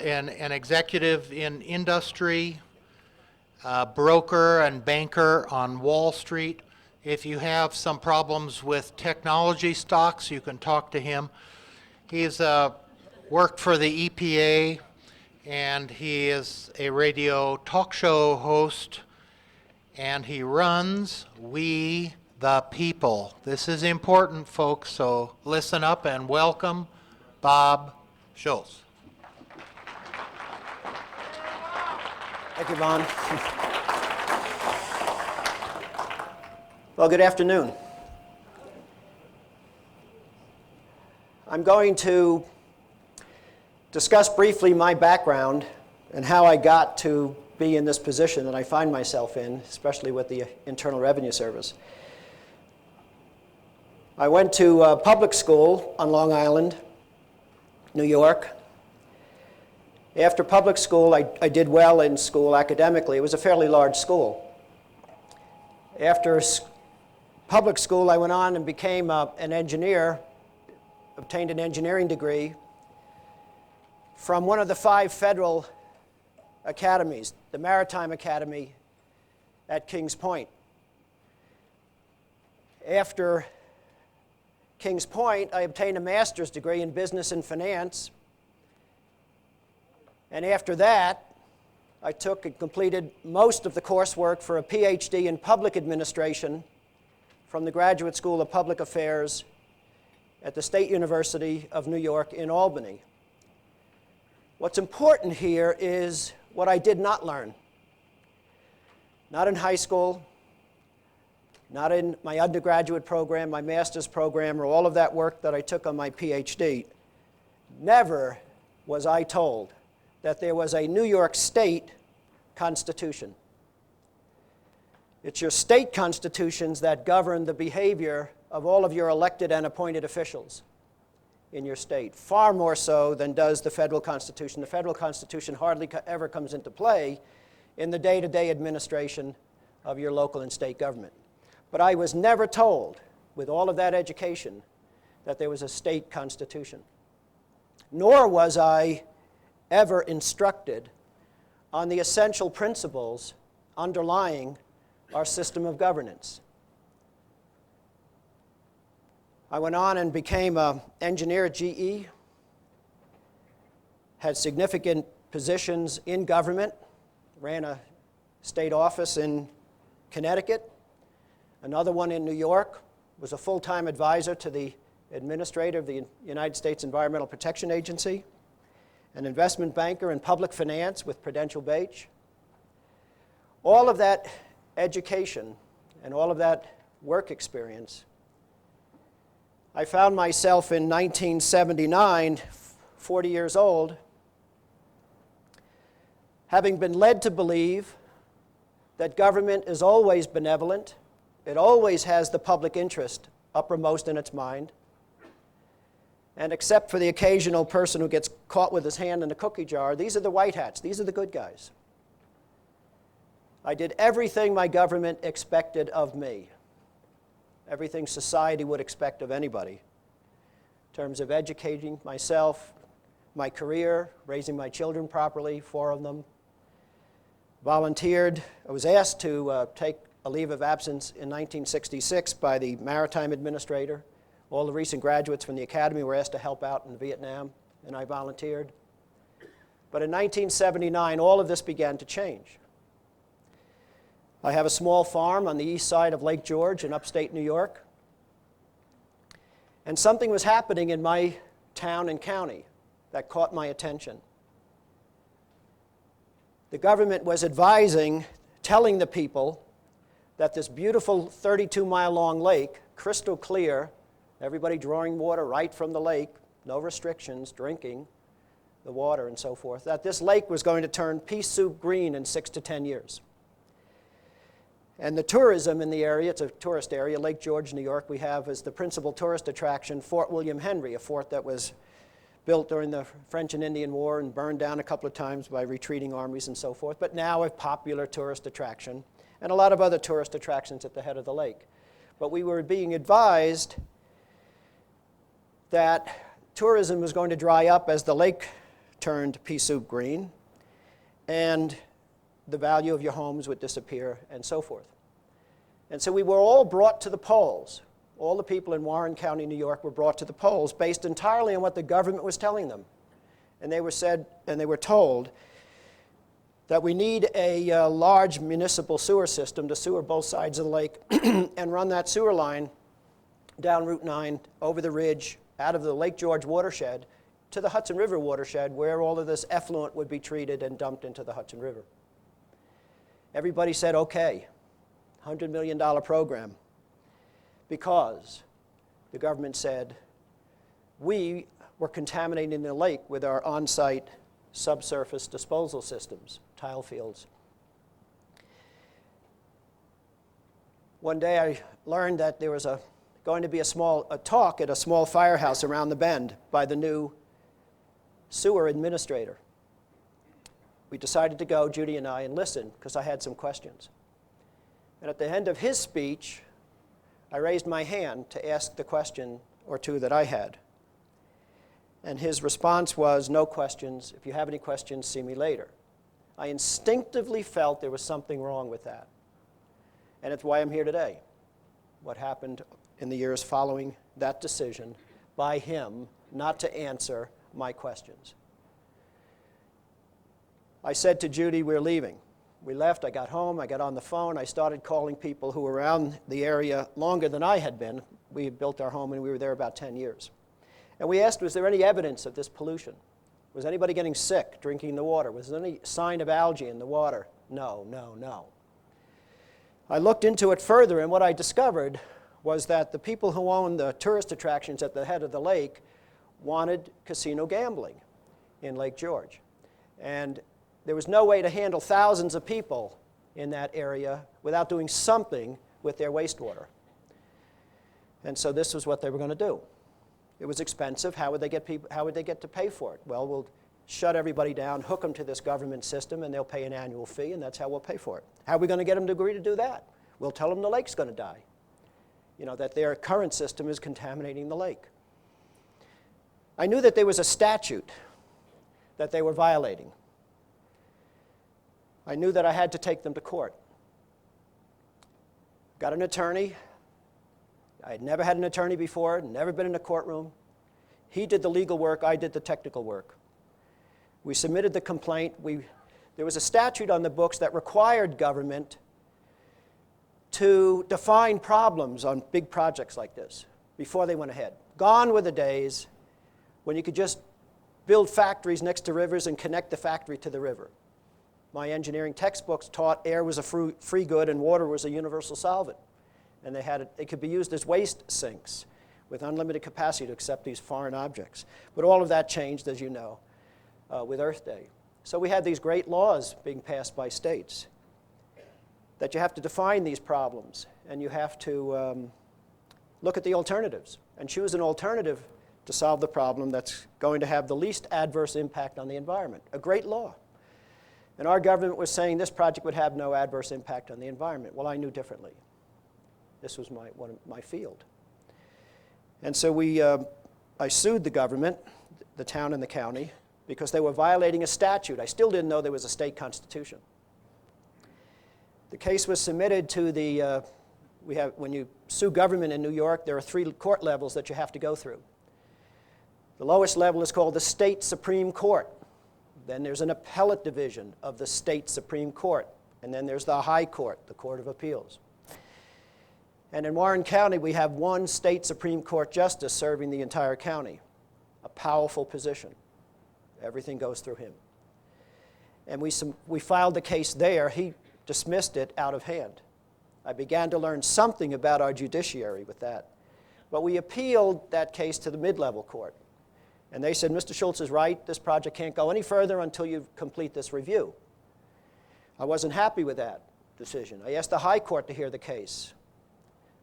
an executive in industry, broker and banker on Wall Street. If you have some problems with technology stocks, you can talk to him. He's worked for the EPA, and he is a radio talk show host, and he runs We the People. This is important, folks, so listen up and welcome Bob Schultz. Thank you, Vaughn. Well, good afternoon. I'm going to discuss briefly my background and how I got to be in this position that I find myself in, especially with the Internal Revenue Service. I went to public school on Long Island, New York. After public school, I did well in school academically. It was a fairly large school. After public school, I went on and became an engineer, obtained an engineering degree from one of the 5 federal academies, the Maritime Academy at Kings Point. After Kings Point, I obtained a master's degree in business and finance. And after that, I took and completed most of the coursework for a PhD in public administration from the Graduate School of Public Affairs at the State University of New York in Albany. What's important here is what I did not learn. Not in high school, not in my undergraduate program, my master's program, or all of that work that I took on my PhD. Never was I told that there was a New York State Constitution. It's your state constitutions that govern the behavior of all of your elected and appointed officials in your state, far more so than does the federal Constitution. The federal Constitution hardly ever comes into play in the day-to-day administration of your local and state government. But I was never told, with all of that education, that there was a state constitution. Nor was I ever instructed on the essential principles underlying our system of governance. I went on and became an engineer at GE, had significant positions in government, ran a state office in Connecticut, another one in New York, was a full-time advisor to the administrator of the United States Environmental Protection Agency, an investment banker in public finance with Prudential Bache. All of that education and all of that work experience, I found myself in 1979, 40 years old, having been led to believe that government is always benevolent, it always has the public interest uppermost in its mind, and except for the occasional person who gets caught with his hand in a cookie jar, these are the white hats, these are the good guys. I did everything my government expected of me, everything society would expect of anybody, in terms of educating myself, my career, raising my children properly, 4 of them, volunteered. I was asked to take a leave of absence in 1966 by the Maritime Administrator. All the recent graduates from the Academy were asked to help out in Vietnam, and I volunteered. But in 1979, all of this began to change. I have a small farm on the east side of Lake George in upstate New York. And something was happening in my town and county that caught my attention. The government was advising, telling the people that this beautiful 32-mile-long lake, crystal clear, everybody drawing water right from the lake, no restrictions, drinking the water and so forth, that this lake was going to turn pea soup green in 6 to 10 years. And the tourism in the area, it's a tourist area, Lake George, New York, we have as the principal tourist attraction Fort William Henry, a fort that was built during the French and Indian War and burned down a couple of times by retreating armies and so forth, but now a popular tourist attraction, and a lot of other tourist attractions at the head of the lake. But we were being advised that tourism was going to dry up as the lake turned pea soup green, and the value of your homes would disappear, and so forth. And so we were all brought to the polls. All the people in Warren County, New York, were brought to the polls based entirely on what the government was telling them. And they were told that we need a large municipal sewer system to sewer both sides of the lake and run that sewer line down Route 9, over the ridge, out of the Lake George watershed to the Hudson River watershed, where all of this effluent would be treated and dumped into the Hudson River. Everybody said, okay, $100 million program, because the government said we were contaminating the lake with our on-site subsurface disposal systems, tile fields. One day I learned that there was going to be a talk at a small firehouse around the bend by the new sewer administrator. We decided to go, Judy and I, and listen, because I had some questions. And at the end of his speech, I raised my hand to ask the question or two that I had. And his response was, no questions. If you have any questions, see me later. I instinctively felt there was something wrong with that. And it's why I'm here today. What happened in the years following that decision by him not to answer my questions. I said to Judy, we're leaving. We left, I got home, I got on the phone, I started calling people who were around the area longer than I had been. We had built our home and we were there about 10 years. And we asked, was there any evidence of this pollution? Was anybody getting sick drinking the water? Was there any sign of algae in the water? No, no, no. I looked into it further, and what I discovered was that the people who owned the tourist attractions at the head of the lake wanted casino gambling in Lake George. And there was no way to handle thousands of people in that area without doing something with their wastewater. And so this was what they were going to do. It was expensive. How would they get to pay for it? Well, we'll shut everybody down, hook them to this government system, and they'll pay an annual fee, and that's how we'll pay for it. How are we going to get them to agree to do that? We'll tell them the lake's going to die. You know, that their current system is contaminating the lake. I knew that there was a statute that they were violating. I knew that I had to take them to court. Got an attorney. I had never had an attorney before, never been in a courtroom. He did the legal work, I did the technical work. We submitted the complaint. There was a statute on the books that required government to define problems on big projects like this before they went ahead. Gone were the days when you could just build factories next to rivers and connect the factory to the river. My engineering textbooks taught air was a free good and water was a universal solvent. And they could be used as waste sinks with unlimited capacity to accept these foreign objects. But all of that changed, as you know, with Earth Day. So we had these great laws being passed by states that you have to define these problems, and you have to look at the alternatives and choose an alternative to solve the problem that's going to have the least adverse impact on the environment. A great law. And our government was saying this project would have no adverse impact on the environment. Well, I knew differently. This was my field. And so I sued the government, the town and the county, because they were violating a statute. I still didn't know there was a state constitution. The case was submitted to the, when you sue government in New York, there are 3 court levels that you have to go through. The lowest level is called the State Supreme Court. Then there's an appellate division of the State Supreme Court. And then there's the High Court, the Court of Appeals. And in Warren County, we have one state Supreme Court justice serving the entire county. A powerful position. Everything goes through him. And we filed the case there. He dismissed it out of hand. I began to learn something about our judiciary with that. But we appealed that case to the mid-level court. And they said, Mr. Schultz is right. This project can't go any further until you complete this review. I wasn't happy with that decision. I asked the High Court to hear the case,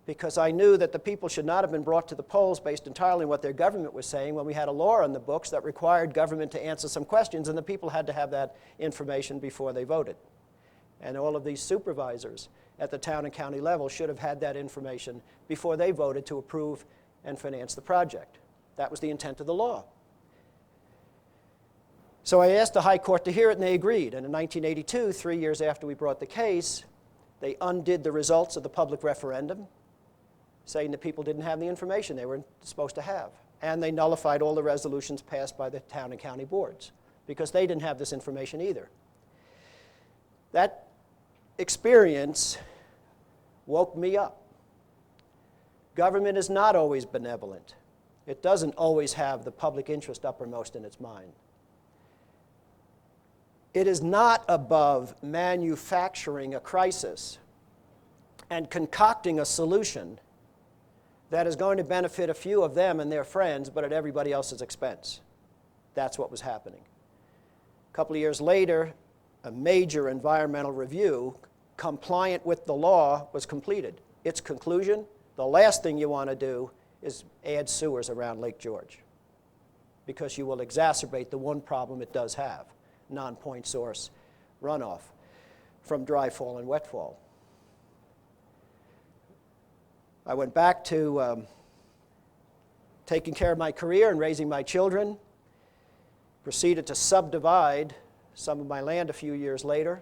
because I knew that the people should not have been brought to the polls based entirely on what their government was saying when we had a law on the books that required government to answer some questions, and the people had to have that information before they voted. And all of these supervisors at the town and county level should have had that information before they voted to approve and finance the project. That was the intent of the law. So I asked the High Court to hear it, and they agreed. And in 1982, 3 years after we brought the case, they undid the results of the public referendum, saying that people didn't have the information they were supposed to have. And they nullified all the resolutions passed by the town and county boards, because they didn't have this information either. That experience woke me up. Government is not always benevolent. It doesn't always have the public interest uppermost in its mind. It is not above manufacturing a crisis and concocting a solution that is going to benefit a few of them and their friends, but at everybody else's expense. That's what was happening. A couple of years later, a major environmental review compliant with the law was completed. Its conclusion, the last thing you want to do is add sewers around Lake George, because you will exacerbate the one problem it does have, non-point source runoff from dry fall and wet fall. I went back to taking care of my career and raising my children, proceeded to subdivide some of my land a few years later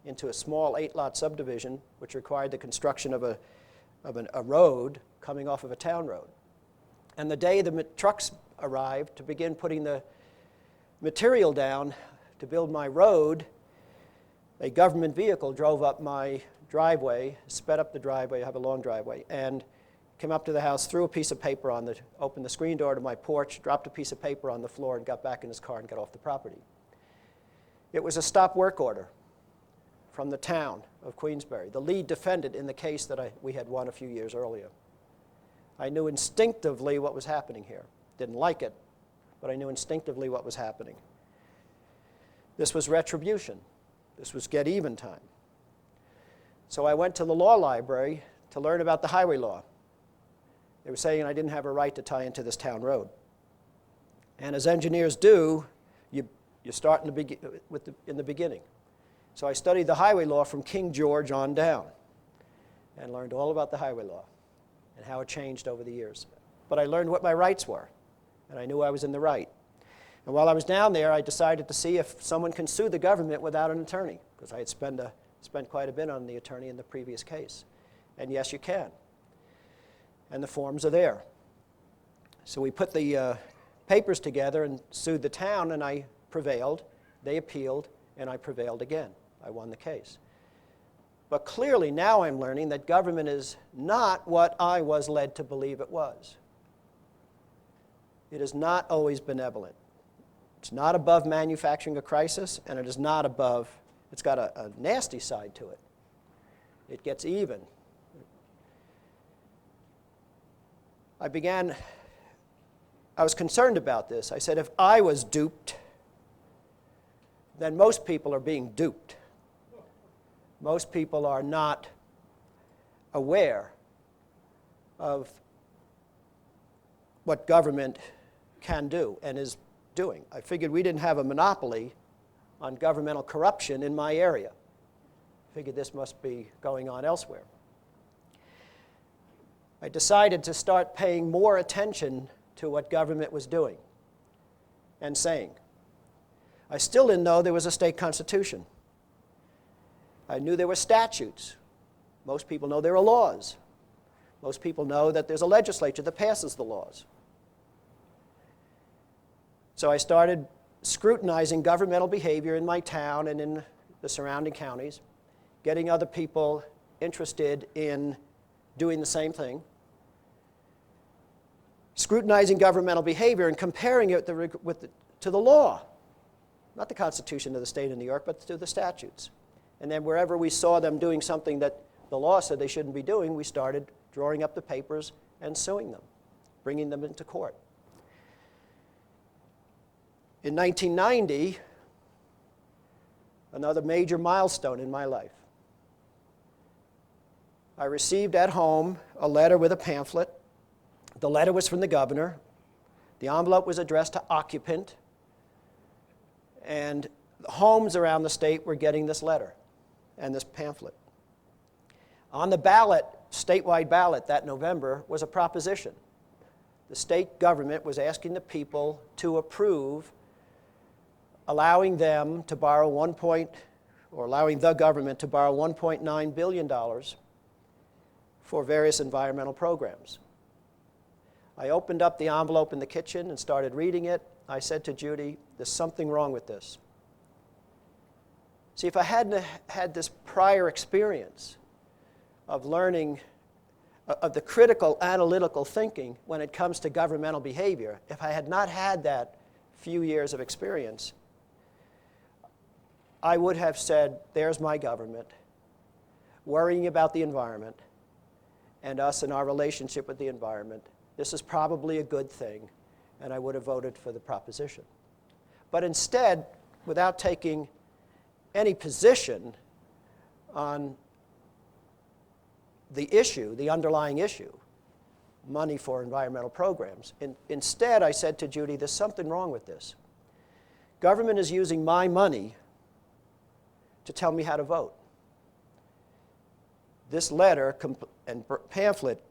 into a small 8-lot subdivision, which required the construction of a road coming off of a town road. And the day the trucks arrived to begin putting the material down to build my road, a government vehicle drove up my driveway, sped up the driveway, I have a long driveway, and came up to the house, threw a piece of paper on opened the screen door to my porch, dropped a piece of paper on the floor, and got back in his car and got off the property. It was a stop work order from the town of Queensbury, the lead defendant in the case that we had won a few years earlier. I knew instinctively what was happening here. Didn't like it, but I knew instinctively what was happening. This was retribution. This was get even time. So I went to the law library to learn about the highway law. They were saying I didn't have a right to tie into this town road. And as engineers do, you start in the beginning. So I studied the highway law from King George on down and learned all about the highway law and how it changed over the years. But I learned what my rights were, and I knew I was in the right. And while I was down there, I decided to see if someone can sue the government without an attorney, because I had spent quite a bit on the attorney in the previous case. And yes, you can. And the forms are there. So we put the papers together and sued the town, and I prevailed. They appealed, and I prevailed again. I won the case. But clearly now I'm learning that government is not what I was led to believe it was. It is not always benevolent. It's not above manufacturing a crisis, and it is not above, it's got a nasty side to it. It gets even. I was concerned about this. I said, if I was duped, then most people are being duped. Most people are not aware of what government can do and is doing. I figured we didn't have a monopoly on governmental corruption in my area. I figured this must be going on elsewhere. I decided to start paying more attention to what government was doing and saying. I still didn't know there was a state constitution. I knew there were statutes. Most people know there are laws. Most people know that there's a legislature that passes the laws. So I started scrutinizing governmental behavior in my town and in the surrounding counties, getting other people interested in doing the same thing, scrutinizing governmental behavior and comparing it to the law, not the Constitution of the state of New York, but to the statutes. And then wherever we saw them doing something that the law said they shouldn't be doing, we started drawing up the papers and suing them, bringing them into court. In 1990, another major milestone in my life, I received at home a letter with a pamphlet. The letter was from the governor. The envelope was addressed to occupant. And homes around the state were getting this letter and this pamphlet. On the ballot, statewide ballot that November, was a proposition. The state government was asking the people to approve allowing them to borrow allowing the government to borrow $1.9 billion for various environmental programs. I opened up the envelope in the kitchen and started reading it. I said to Judy, there's something wrong with this. See, if I hadn't had this prior experience of learning of the critical analytical thinking when it comes to governmental behavior, if I had not had that few years of experience, I would have said, there's my government worrying about the environment and us and our relationship with the environment. This is probably a good thing, and I would have voted for the proposition. But instead, without taking any position on the issue, the underlying issue, money for environmental programs, instead I said to Judy, there's something wrong with this. Government is using my money to tell me how to vote. This letter and pamphlet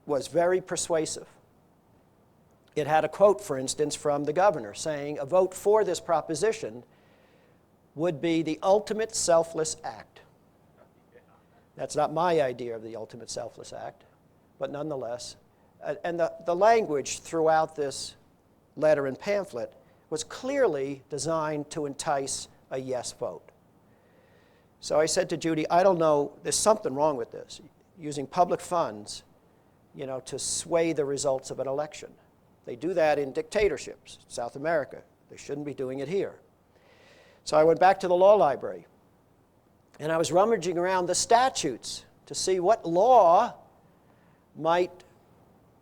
was very persuasive. It had a quote, for instance, from the governor saying, a vote for this proposition would be the ultimate selfless act. That's not my idea of the ultimate selfless act, but nonetheless. And the language throughout this letter and pamphlet was clearly designed to entice a yes vote. So I said to Judy, I don't know, there's something wrong with this, using public funds, to sway the results of an election. They do that in dictatorships, South America. They shouldn't be doing it here. So I went back to the law library, and I was rummaging around the statutes to see what law might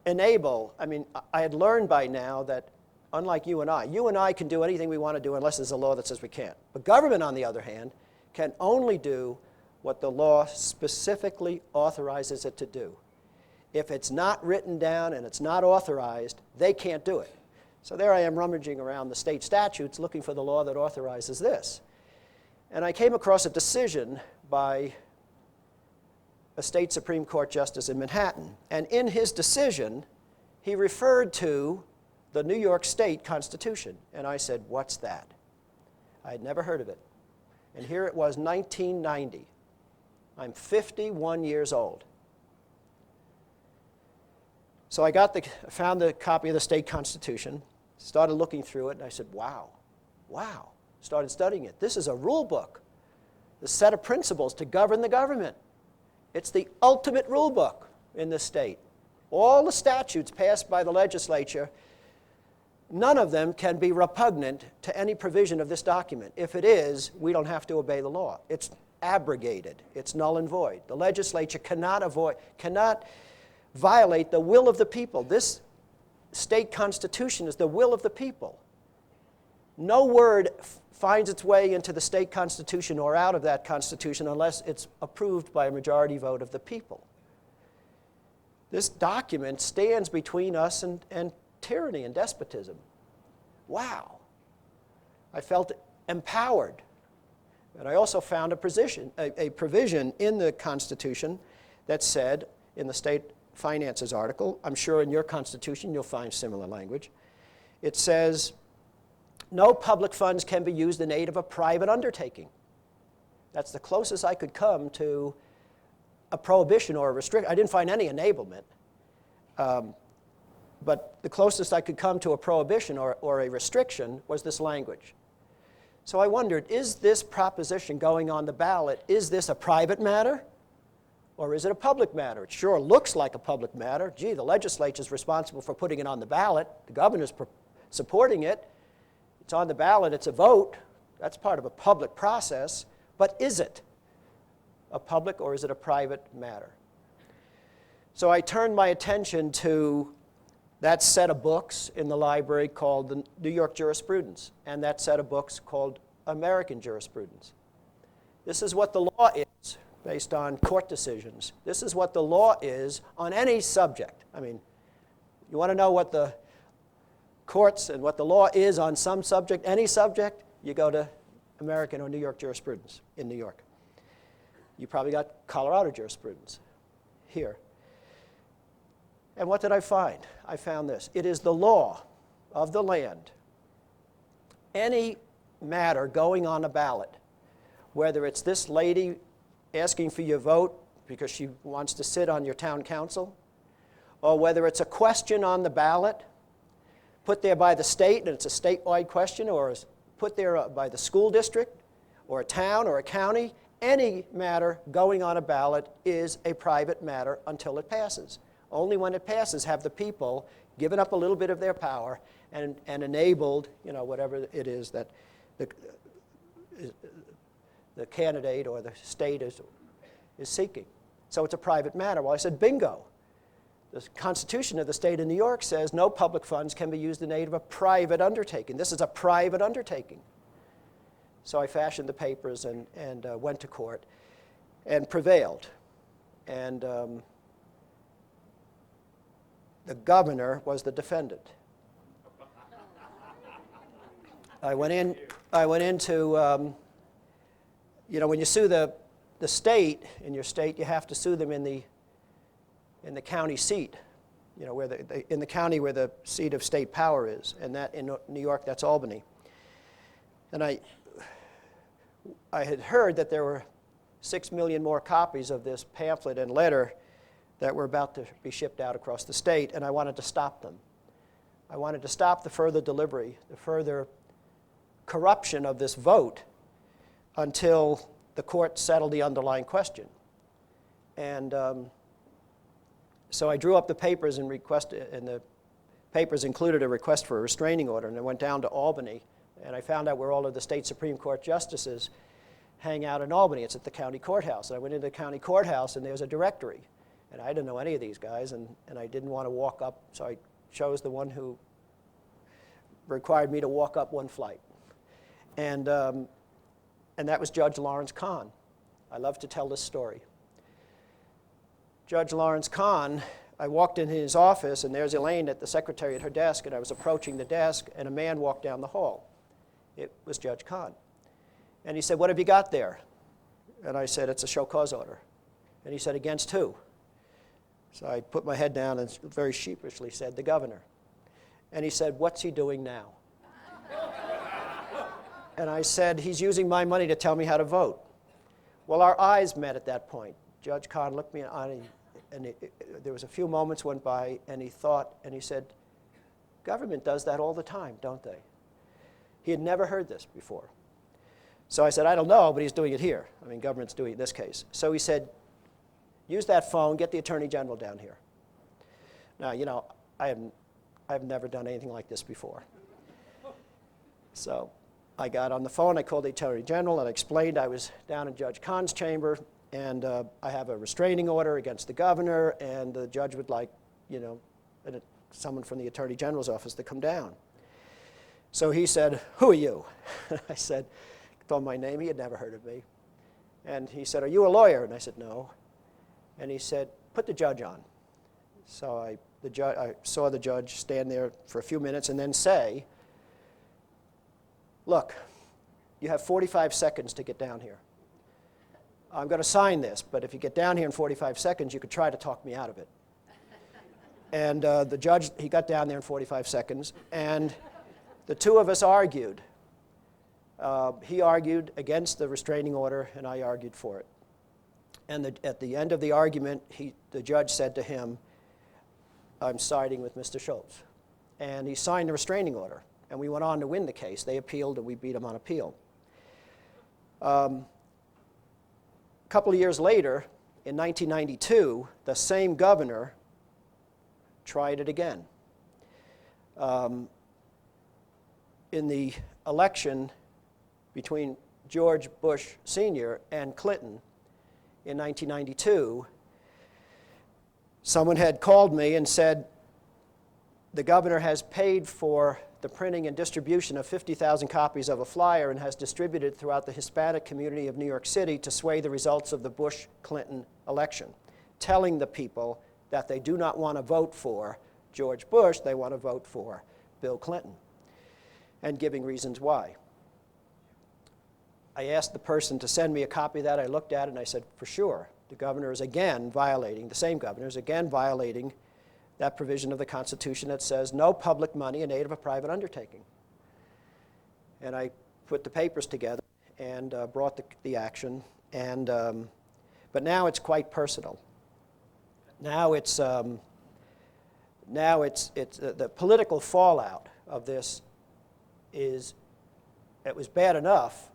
enable. I mean, I had learned by now that unlike you and I can do anything we want to do unless there's a law that says we can't. But government, on the other hand, can only do what the law specifically authorizes it to do. If it's not written down and it's not authorized, they can't do it. So there I am rummaging around the state statutes looking for the law that authorizes this. And I came across a decision by a state Supreme Court justice in Manhattan. And in his decision, he referred to the New York State Constitution. And I said, what's that? I had never heard of it. And here it was, 1990. I'm 51 years old. So I found the copy of the state constitution, started looking through it, and I said, wow. Started studying it. This is a rule book, the set of principles to govern the government. It's the ultimate rule book in this state. All the statutes passed by the legislature, none of them can be repugnant to any provision of this document. If it is, we don't have to obey the law. It's abrogated. It's null and void. The legislature cannot violate the will of the people. This state constitution is the will of the people. No word finds its way into the state constitution or out of that constitution unless it's approved by a majority vote of the people. This document stands between us and tyranny and despotism. Wow. I felt empowered. And I also found a provision in the Constitution that said, in the state finances article, I'm sure in your Constitution you'll find similar language, it says, no public funds can be used in aid of a private undertaking. That's the closest I could come to a prohibition or a restriction. I didn't find any enablement. But the closest I could come to a prohibition or a restriction was this language. So I wondered, is this proposition going on the ballot, is this a private matter or is it a public matter? It sure looks like a public matter. Gee, the legislature is responsible for putting it on the ballot. The governor's supporting it. It's on the ballot. It's a vote. That's part of a public process. But is it a public or is it a private matter? So I turned my attention to that set of books in the library called the New York Jurisprudence, and that set of books called American Jurisprudence. This is what the law is based on court decisions. This is what the law is on any subject. I mean, you want to know what the courts and what the law is on some subject, any subject, you go to American or New York Jurisprudence in New York. You probably got Colorado jurisprudence here. And what did I find? I found this. It is the law of the land any matter going on a ballot, whether it's this lady asking for your vote because she wants to sit on your town council, or whether it's a question on the ballot put there by the state, and it's a statewide question, or is put there by the school district, or a town, or a county, any matter going on a ballot is a private matter until it passes. Only when it passes have the people given up a little bit of their power and enabled, whatever it is that the candidate or the state is seeking. So it's a private matter. Well, I said, bingo. The Constitution of the state of New York says no public funds can be used in aid of a private undertaking. This is a private undertaking. So I fashioned the papers and went to court and prevailed. And the governor was the defendant. I went into, when you sue the state, in your state, you have to sue them in the county seat, in the county where the seat of state power is, and that in New York, that's Albany. And I had heard that there were 6 million more copies of this pamphlet and letter that were about to be shipped out across the state, and I wanted to stop them. I wanted to stop the further delivery, the further corruption of this vote until the court settled the underlying question. And so I drew up the papers and the papers included a request for a restraining order, and I went down to Albany, and I found out where all of the state Supreme Court justices hang out in Albany. It's at the county courthouse. And I went into the county courthouse, and there's a directory. And I didn't know any of these guys, and I didn't want to walk up, so I chose the one who required me to walk up one flight. And that was Judge Lawrence Kahn. I love to tell this story. Judge Lawrence Kahn, I walked in his office, and there's Elaine at the secretary at her desk, and I was approaching the desk, and a man walked down the hall. It was Judge Kahn. And he said, "What have you got there?" And I said, "It's a show cause order." And he said, "Against who?" So I put my head down and very sheepishly said, "The governor." And he said, "What's he doing now?" And I said, "He's using my money to tell me how to vote." Well, our eyes met at that point. Judge Kahn looked me on, and there was a few moments went by, and he thought, and he said, "Government does that all the time, don't they?" He had never heard this before. So I said, "I don't know, but he's doing it here. I mean, government's doing it in this case." So he said, "Use that phone, get the Attorney General down here." Now, I've never done anything like this before. So I got on the phone, I called the Attorney General, and I explained I was down in Judge Kahn's chamber, and I have a restraining order against the governor, and the judge would like, someone from the Attorney General's office to come down. So he said, "Who are you?" I said, told my name. He had never heard of me. And he said, "Are you a lawyer?" And I said, "No." And he said, "Put the judge on." So I saw the judge stand there for a few minutes and then say, "Look, you have 45 seconds to get down here. I'm going to sign this, but if you get down here in 45 seconds, you could try to talk me out of it." And the judge, he got down there in 45 seconds, and the two of us argued. He argued against the restraining order, and I argued for it. And at the end of the argument, the judge said to him, "I'm siding with Mr. Schultz." And he signed the restraining order, and we went on to win the case. They appealed, and we beat them on appeal. A couple of years later, in 1992, the same governor tried it again. In the election between George Bush Sr. and Clinton in 1992, someone had called me and said, "The governor has paid for the printing and distribution of 50,000 copies of a flyer and has distributed throughout the Hispanic community of New York City to sway the results of the Bush-Clinton election, telling the people that they do not want to vote for George Bush, they want to vote for Bill Clinton, and giving reasons why." I asked the person to send me a copy of that. I looked at it and I said, "For sure, the governor is again violating, the same governor is again violating that provision of the Constitution that says no public money in aid of a private undertaking." And I put the papers together and brought the action. And, but now it's quite personal. Now it's the political fallout of this is, it was bad enough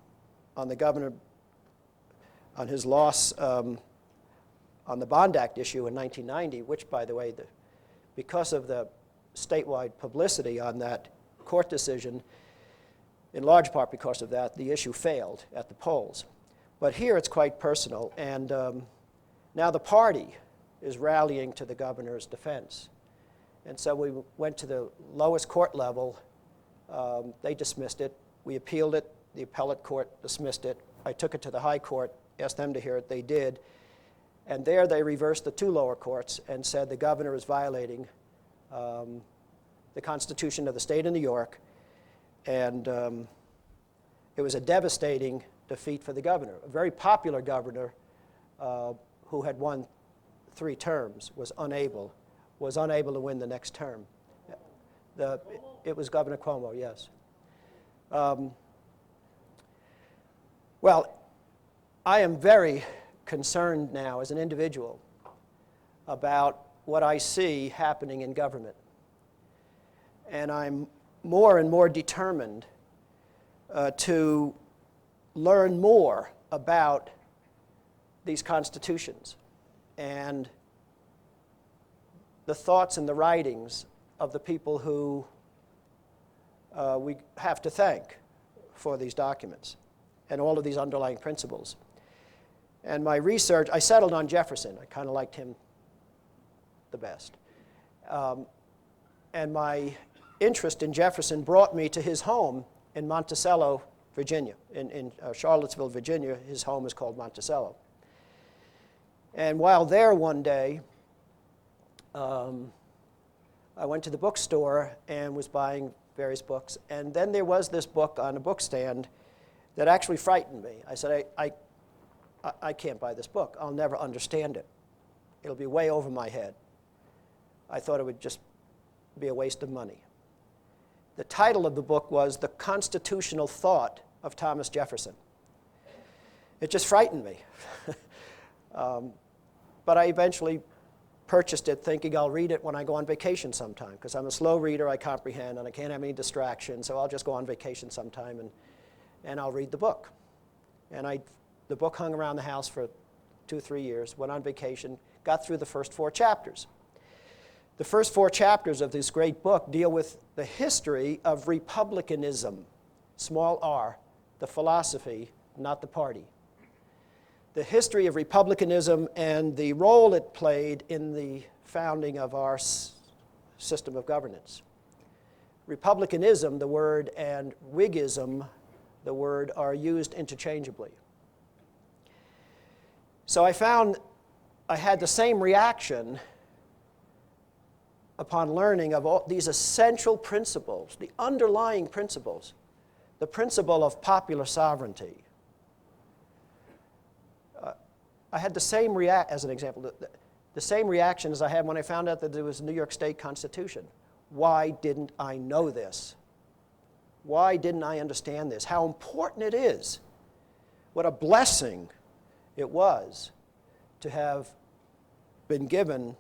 on the governor, on his loss on the Bond Act issue in 1990, which, by the way, because of the statewide publicity on that court decision, in large part because of that, the issue failed at the polls. But here it's quite personal, and now the party is rallying to the governor's defense. And so we went to the lowest court level. They dismissed it. We appealed it. The appellate court dismissed it. I took it to the high court, asked them to hear it. They did. And there they reversed the two lower courts and said the governor is violating the Constitution of the state of New York. And it was a devastating defeat for the governor. A very popular governor who had won 3 terms was unable to win the next term. It was Governor Cuomo, yes. Well, I am very concerned now as an individual about what I see happening in government. And I'm more and more determined to learn more about these constitutions and the thoughts and the writings of the people who we have to thank for these documents and all of these underlying principles. And my research, I settled on Jefferson. I kind of liked him the best. And my interest in Jefferson brought me to his home in Monticello, Virginia. In Charlottesville, Virginia, his home is called Monticello. And while there one day, I went to the bookstore and was buying various books. And then there was this book on a bookstand that actually frightened me. I said, I can't buy this book. I'll never understand it. It'll be way over my head. I thought it would just be a waste of money. The title of the book was The Constitutional Thought of Thomas Jefferson. It just frightened me. But I eventually purchased it thinking I'll read it when I go on vacation sometime, because I'm a slow reader, I comprehend, and I can't have any distractions, so I'll just go on vacation sometime and I'll read the book. And the book hung around the house for 2 or 3 years, went on vacation, got through the first 4 chapters. The first 4 chapters of this great book deal with the history of republicanism, small r, the philosophy, not the party. The history of republicanism and the role it played in the founding of our system of governance. Republicanism, the word, and Whiggism, the word, are used interchangeably. So I found I had the same reaction upon learning of all these essential principles, the underlying principles, the principle of popular sovereignty. I had the same as an example, the same reaction as I had when I found out that there was a New York State Constitution. Why didn't I know this? Why didn't I understand this? How important it is. What a blessing it was to have been given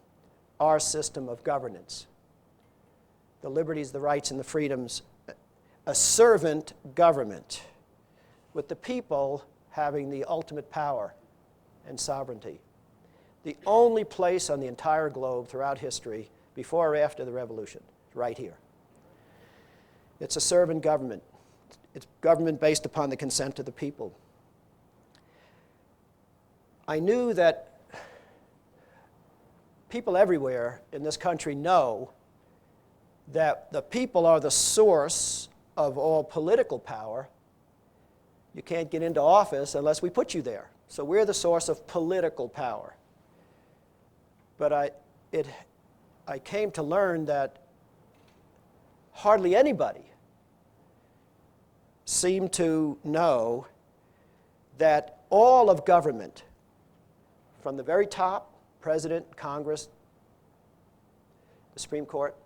our system of governance. The liberties, the rights, and the freedoms, a servant government with the people having the ultimate power and sovereignty. The only place on the entire globe throughout history, before or after the revolution, right here. It's a servant government. It's government based upon the consent of the people. I knew that people everywhere in this country know that the people are the source of all political power. You can't get into office unless we put you there. So we're the source of political power. But I came to learn that hardly anybody seemed to know that all of government, from the very top, President, Congress, the Supreme Court,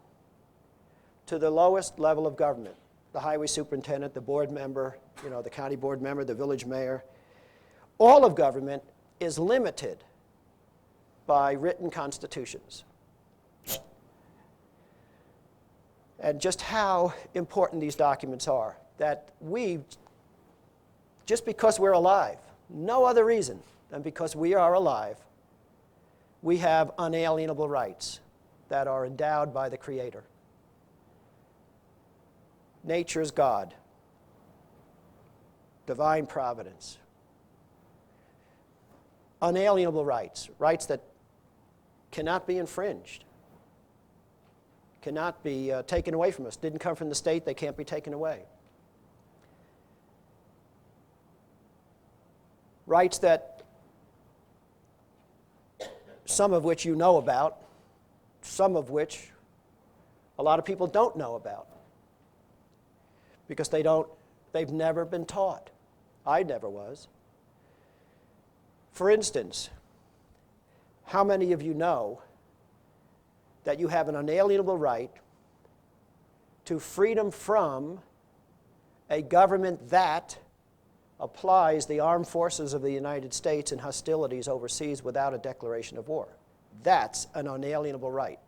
to the lowest level of government, the highway superintendent, the board member, the county board member, the village mayor. All of government is limited by written constitutions. And just how important these documents are, that we, just because we're alive, no other reason than because we are alive, we have unalienable rights that are endowed by the Creator. Nature's God, divine providence, unalienable rights, rights that cannot be infringed, cannot be taken away from us. Didn't come from the state, they can't be taken away. Rights that, some of which you know about, some of which a lot of people don't know about, because they've never been taught. I never was. For instance, how many of you know that you have an unalienable right to freedom from a government that applies the armed forces of the United States in hostilities overseas without a declaration of war? That's an unalienable right.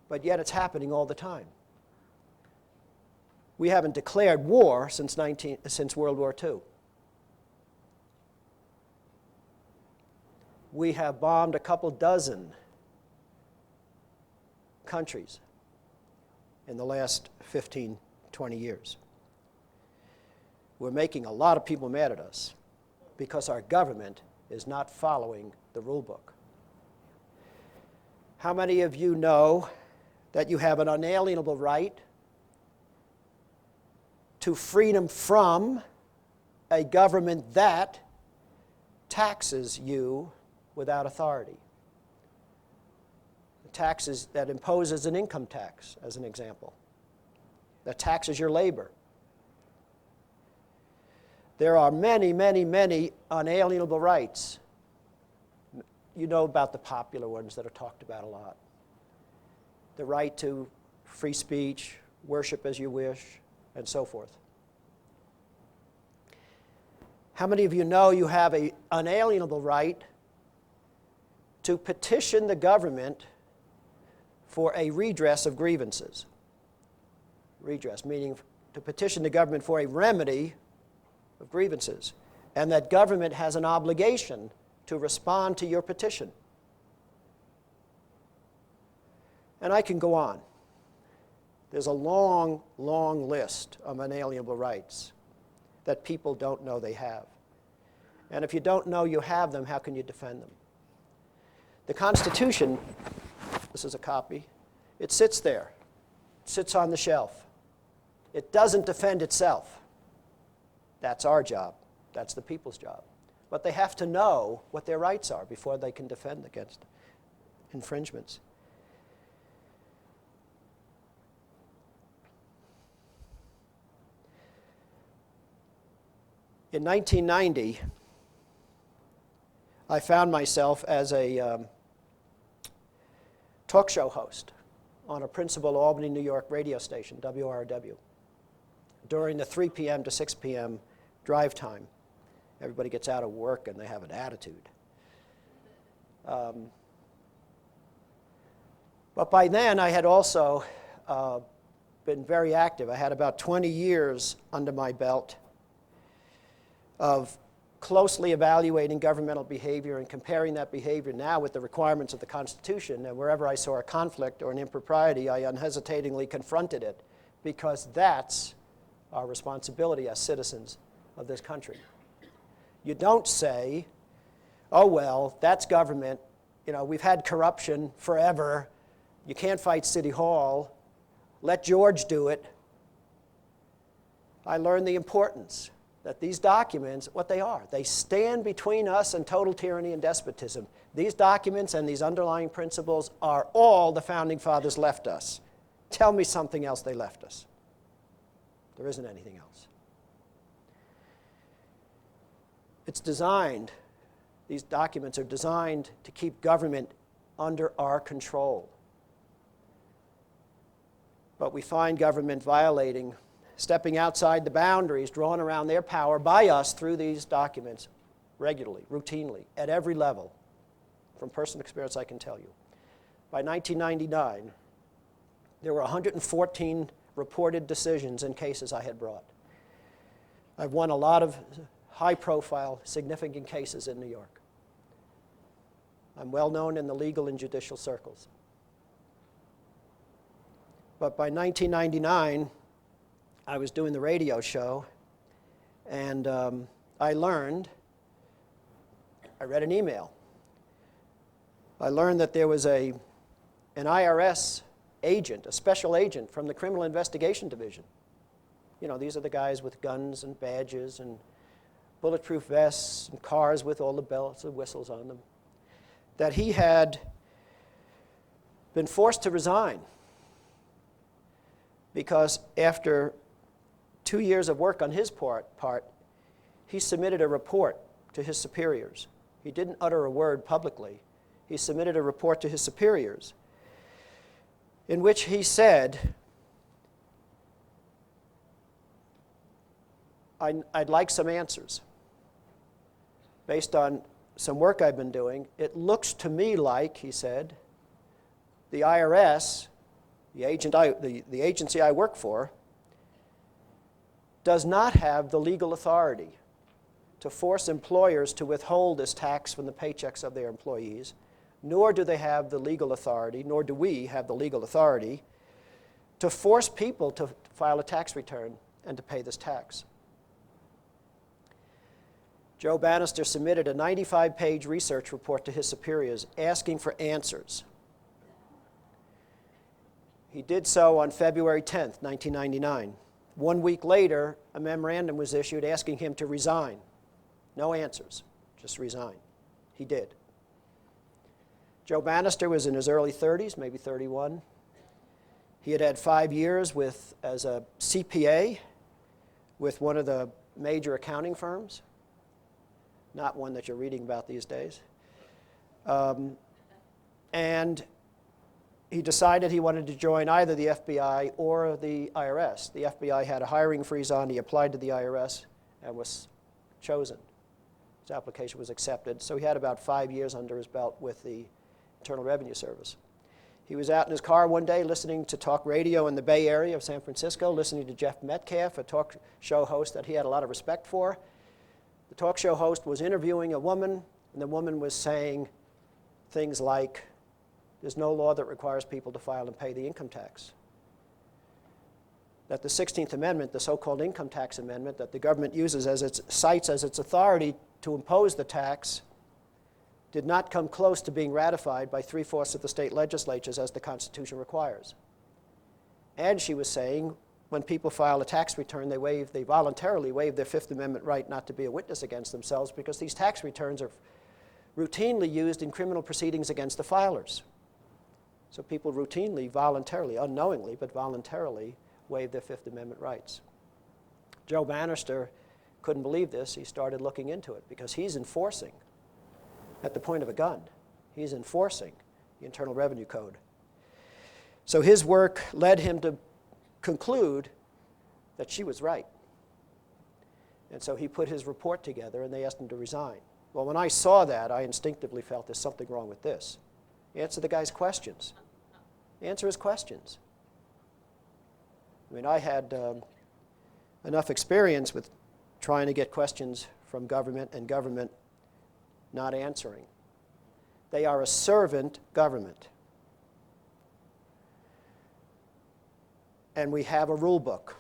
But yet it's happening all the time. We haven't declared war since World War II. We have bombed a couple dozen countries in the last 15, 20 years. We're making a lot of people mad at us because our government is not following the rule book. How many of you know that you have an unalienable right to freedom from a government that taxes you without authority? Taxes that imposes an income tax, as an example, that taxes your labor. There are many, many, many unalienable rights. You know about the popular ones that are talked about a lot. The right to free speech, worship as you wish, and so forth. How many of you know you have an unalienable right to petition the government for a redress of grievances? Redress, meaning to petition the government for a remedy of grievances, and that government has an obligation to respond to your petition. And I can go on. There's a long, long list of unalienable rights that people don't know they have. And if you don't know you have them, how can you defend them? The Constitution, this is a copy, it sits there. It sits on the shelf. It doesn't defend itself. That's our job. That's the people's job. But they have to know what their rights are before they can defend against infringements. In 1990, I found myself as a talk show host on a principal Albany, New York radio station, WRW, during the 3 p.m. to 6 p.m. drive time. Everybody gets out of work and they have an attitude. But by then, I had also been very active. I had about 20 years under my belt of closely evaluating governmental behavior and comparing that behavior now with the requirements of the Constitution. And wherever I saw a conflict or an impropriety, I unhesitatingly confronted it, because that's our responsibility as citizens of this country. You don't say, oh, well, that's government. You know, we've had corruption forever. You can't fight City Hall. Let George do it. I learned the importance that these documents, what they are, they stand between us and total tyranny and despotism. These documents and these underlying principles are all the Founding Fathers left us. Tell me something else they left us. There isn't anything else. It's designed, these documents are designed to keep government under our control. But we find government violating, stepping outside the boundaries drawn around their power by us through these documents regularly, routinely, at every level. From personal experience, I can tell you. By 1999, there were 114 reported decisions in cases I had brought. I've won a lot of high-profile, significant cases in New York. I'm well known in the legal and judicial circles. But by 1999, I was doing the radio show, and I read an email. I learned that there was an IRS agent, a special agent from the Criminal Investigation Division. You know, these are the guys with guns and badges and bulletproof vests and cars with all the bells and whistles on them, that he had been forced to resign because after 2 years of work on his part, he submitted a report to his superiors. He didn't utter a word publicly. He submitted a report to his superiors in which he said, I'd like some answers. Based on some work I've been doing, it looks to me like, he said, the IRS, the agency I work for, does not have the legal authority to force employers to withhold this tax from the paychecks of their employees, nor do they have the legal authority, nor do we have the legal authority to force people to file a tax return and to pay this tax. Joe Bannister submitted a 95-page research report to his superiors asking for answers. He did so on February 10th, 1999. 1 week later, a memorandum was issued asking him to resign. No answers, just resign. He did. Joe Bannister was in his early 30s, maybe 31. He had had 5 years as a CPA with one of the major accounting firms, not one that you're reading about these days. And he decided he wanted to join either the FBI or the IRS. The FBI had a hiring freeze on. He applied to the IRS and was chosen. His application was accepted. So he had about 5 years under his belt with the Internal Revenue Service. He was out in his car one day listening to talk radio in the Bay Area of San Francisco, listening to Jeff Metcalf, a talk show host that he had a lot of respect for. The talk show host was interviewing a woman, and the woman was saying things like, there's no law that requires people to file and pay the income tax. That the 16th Amendment, the so-called income tax amendment that the government uses cites as its authority to impose the tax, did not come close to being ratified by 3/4 of the state legislatures as the Constitution requires. And she was saying, when people file a tax return, they voluntarily waive their Fifth Amendment right not to be a witness against themselves because these tax returns are routinely used in criminal proceedings against the filers. So people routinely, voluntarily, unknowingly, but voluntarily waive their Fifth Amendment rights. Joe Bannister couldn't believe this. He started looking into it because he's enforcing, at the point of a gun, he's enforcing the Internal Revenue Code. So his work led him to conclude that she was right. And so he put his report together and they asked him to resign. Well, when I saw that, I instinctively felt there's something wrong with this. Answer the guy's questions. Answer his questions. I mean, I had enough experience with trying to get questions from government and government not answering. They are a servant government. And we have a rule book.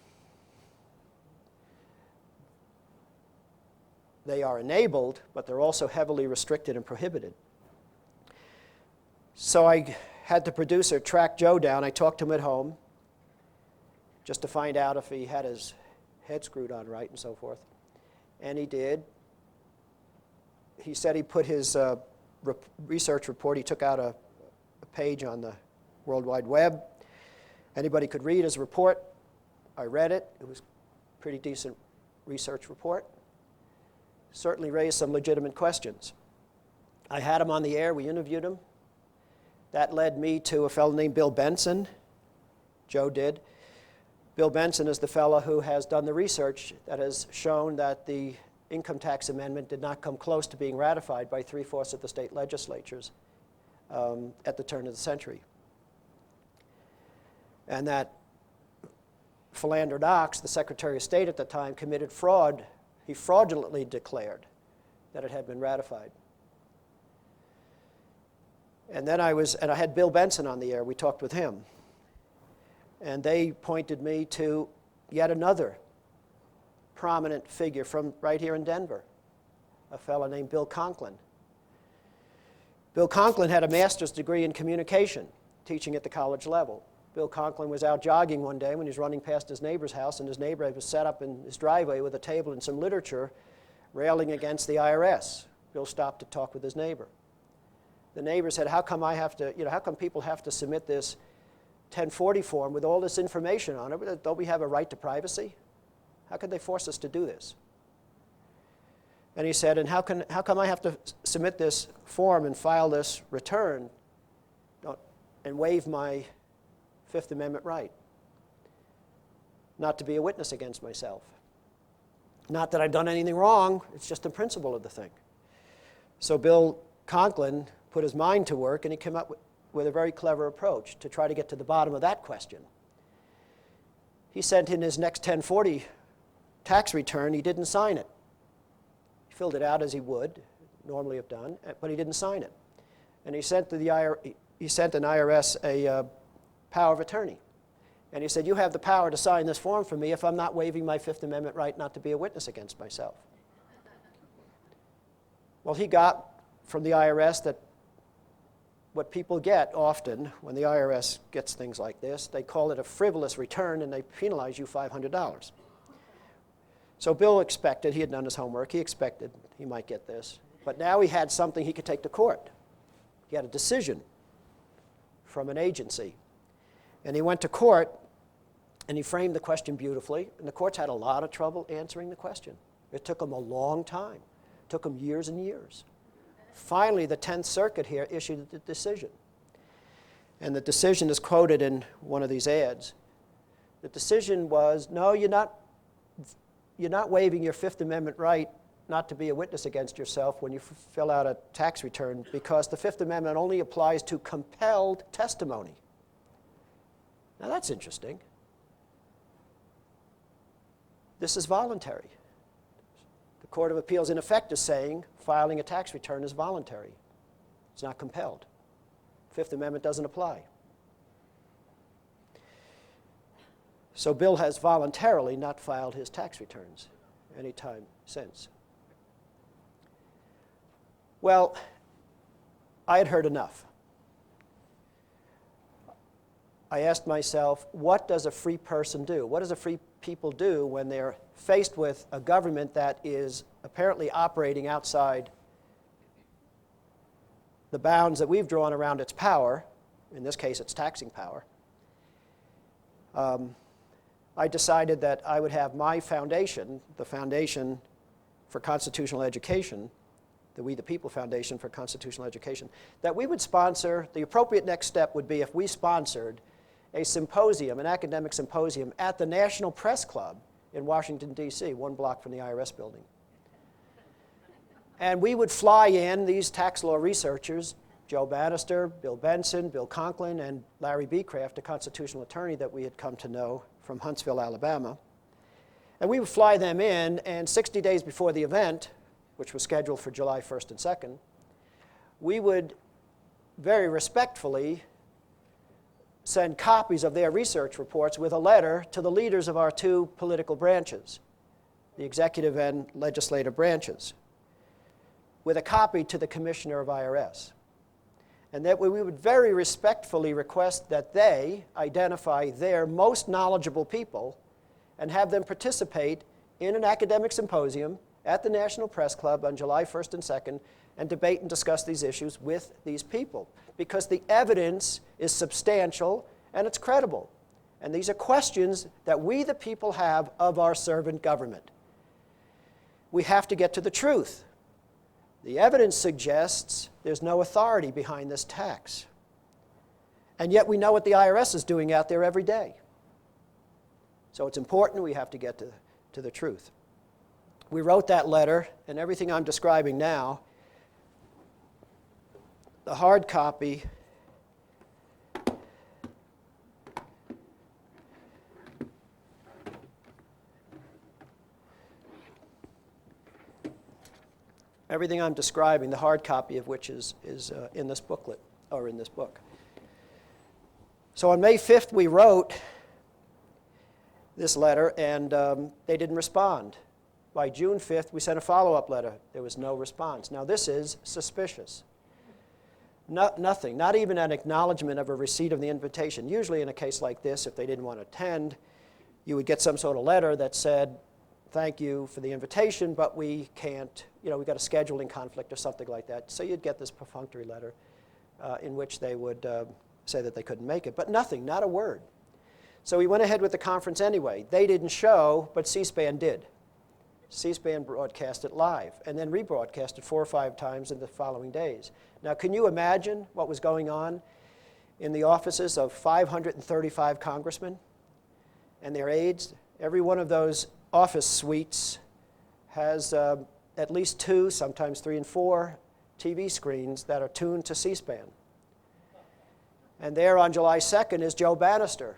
They are enabled, but they're also heavily restricted and prohibited. So I had the producer track Joe down. I talked to him at home just to find out if he had his head screwed on right and so forth. And he did. He said he put his research report, he took out a page on the World Wide Web. Anybody could read his report. I read it. It was a pretty decent research report. Certainly raised some legitimate questions. I had him on the air. We interviewed him. That led me to a fellow named Bill Benson. Joe did. Bill Benson is the fellow who has done the research that has shown that the income tax amendment did not come close to being ratified by 3/4 of the state legislatures at the turn of the century. And that Philander Knox, the Secretary of State at the time, committed fraud. He fraudulently declared that it had been ratified. And then I had Bill Benson on the air. We talked with him. And they pointed me to yet another prominent figure from right here in Denver, a fellow named Bill Conklin. Bill Conklin had a master's degree in communication, teaching at the college level. Bill Conklin was out jogging one day when he was running past his neighbor's house, and his neighbor was set up in his driveway with a table and some literature railing against the IRS. Bill stopped to talk with his neighbor. The neighbor said, how come people have to submit this 1040 form with all this information on it? Don't we have a right to privacy? How could they force us to do this? And he said, and how come I have to submit this form and file this return and waive my Fifth Amendment right not to be a witness against myself? Not that I've done anything wrong, it's just the principle of the thing. So Bill Conklin put his mind to work, and he came up with a very clever approach to try to get to the bottom of that question. He sent in his next 1040 tax return. He didn't sign it. He filled it out as he would normally have done, but he didn't sign it. And he sent an IRS a power of attorney. And he said, you have the power to sign this form for me if I'm not waiving my Fifth Amendment right not to be a witness against myself. Well, he got from the IRS that what people get often when the IRS gets things like this, they call it a frivolous return and they penalize you $500. So Bill expected, he had done his homework, he expected he might get this. But now he had something he could take to court. He had a decision from an agency. And he went to court and he framed the question beautifully, and the courts had a lot of trouble answering the question. It took them a long time. It took them years and years. Finally, the 10th Circuit here issued the decision. And the decision is quoted in one of these ads. The decision was, no, you're not waiving your Fifth Amendment right not to be a witness against yourself when you fill out a tax return, because the Fifth Amendment only applies to compelled testimony. Now that's interesting. This is voluntary. The Court of Appeals, in effect, is saying filing a tax return is voluntary. It's not compelled. Fifth Amendment doesn't apply. So Bill has voluntarily not filed his tax returns any time since. Well, I had heard enough. I asked myself, what does a free person do? What does a free people do when they're faced with a government that is apparently operating outside the bounds that we've drawn around its power, in this case its taxing power? I decided that I would have my foundation, the Foundation for Constitutional Education, the We the People Foundation for Constitutional Education, that we would sponsor. The appropriate next step would be if we sponsored a symposium, an academic symposium, at the National Press Club in Washington, D.C., 1 block from the IRS building. And we would fly in these tax law researchers, Joe Bannister, Bill Benson, Bill Conklin, and Larry Becraft, a constitutional attorney that we had come to know from Huntsville, Alabama. And we would fly them in, and 60 days before the event, which was scheduled for July 1st and 2nd, we would very respectfully send copies of their research reports with a letter to the leaders of our two political branches, the executive and legislative branches, with a copy to the Commissioner of IRS. And that we would very respectfully request that they identify their most knowledgeable people and have them participate in an academic symposium at the National Press Club on July 1st and 2nd and debate and discuss these issues with these people, because the evidence is substantial and it's credible. And these are questions that we the people have of our servant government. We have to get to the truth. The evidence suggests there's no authority behind this tax. And yet we know what the IRS is doing out there every day. So it's important we have to get to the truth. We wrote that letter, and everything I'm describing now, the hard copy everything I'm describing, the hard copy of which is in this booklet, or in this book. So on May 5th, we wrote this letter, and they didn't respond. By June 5th, we sent a follow-up letter. There was no response. Now, this is suspicious. Nothing, not even an acknowledgement of a receipt of the invitation. Usually in a case like this, if they didn't want to attend, you would get some sort of letter that said, thank you for the invitation, but we can't, we got a scheduling conflict or something like that. So you'd get this perfunctory letter in which they would say that they couldn't make it. But nothing, not a word. So we went ahead with the conference anyway. They didn't show, but C-SPAN did. C-SPAN broadcast it live and then rebroadcast it 4 or 5 times in the following days. Now, can you imagine what was going on in the offices of 535 congressmen and their aides? Every one of those office suites has at least 2, sometimes 3 and 4 TV screens that are tuned to C-SPAN. And there on July 2nd is Joe Bannister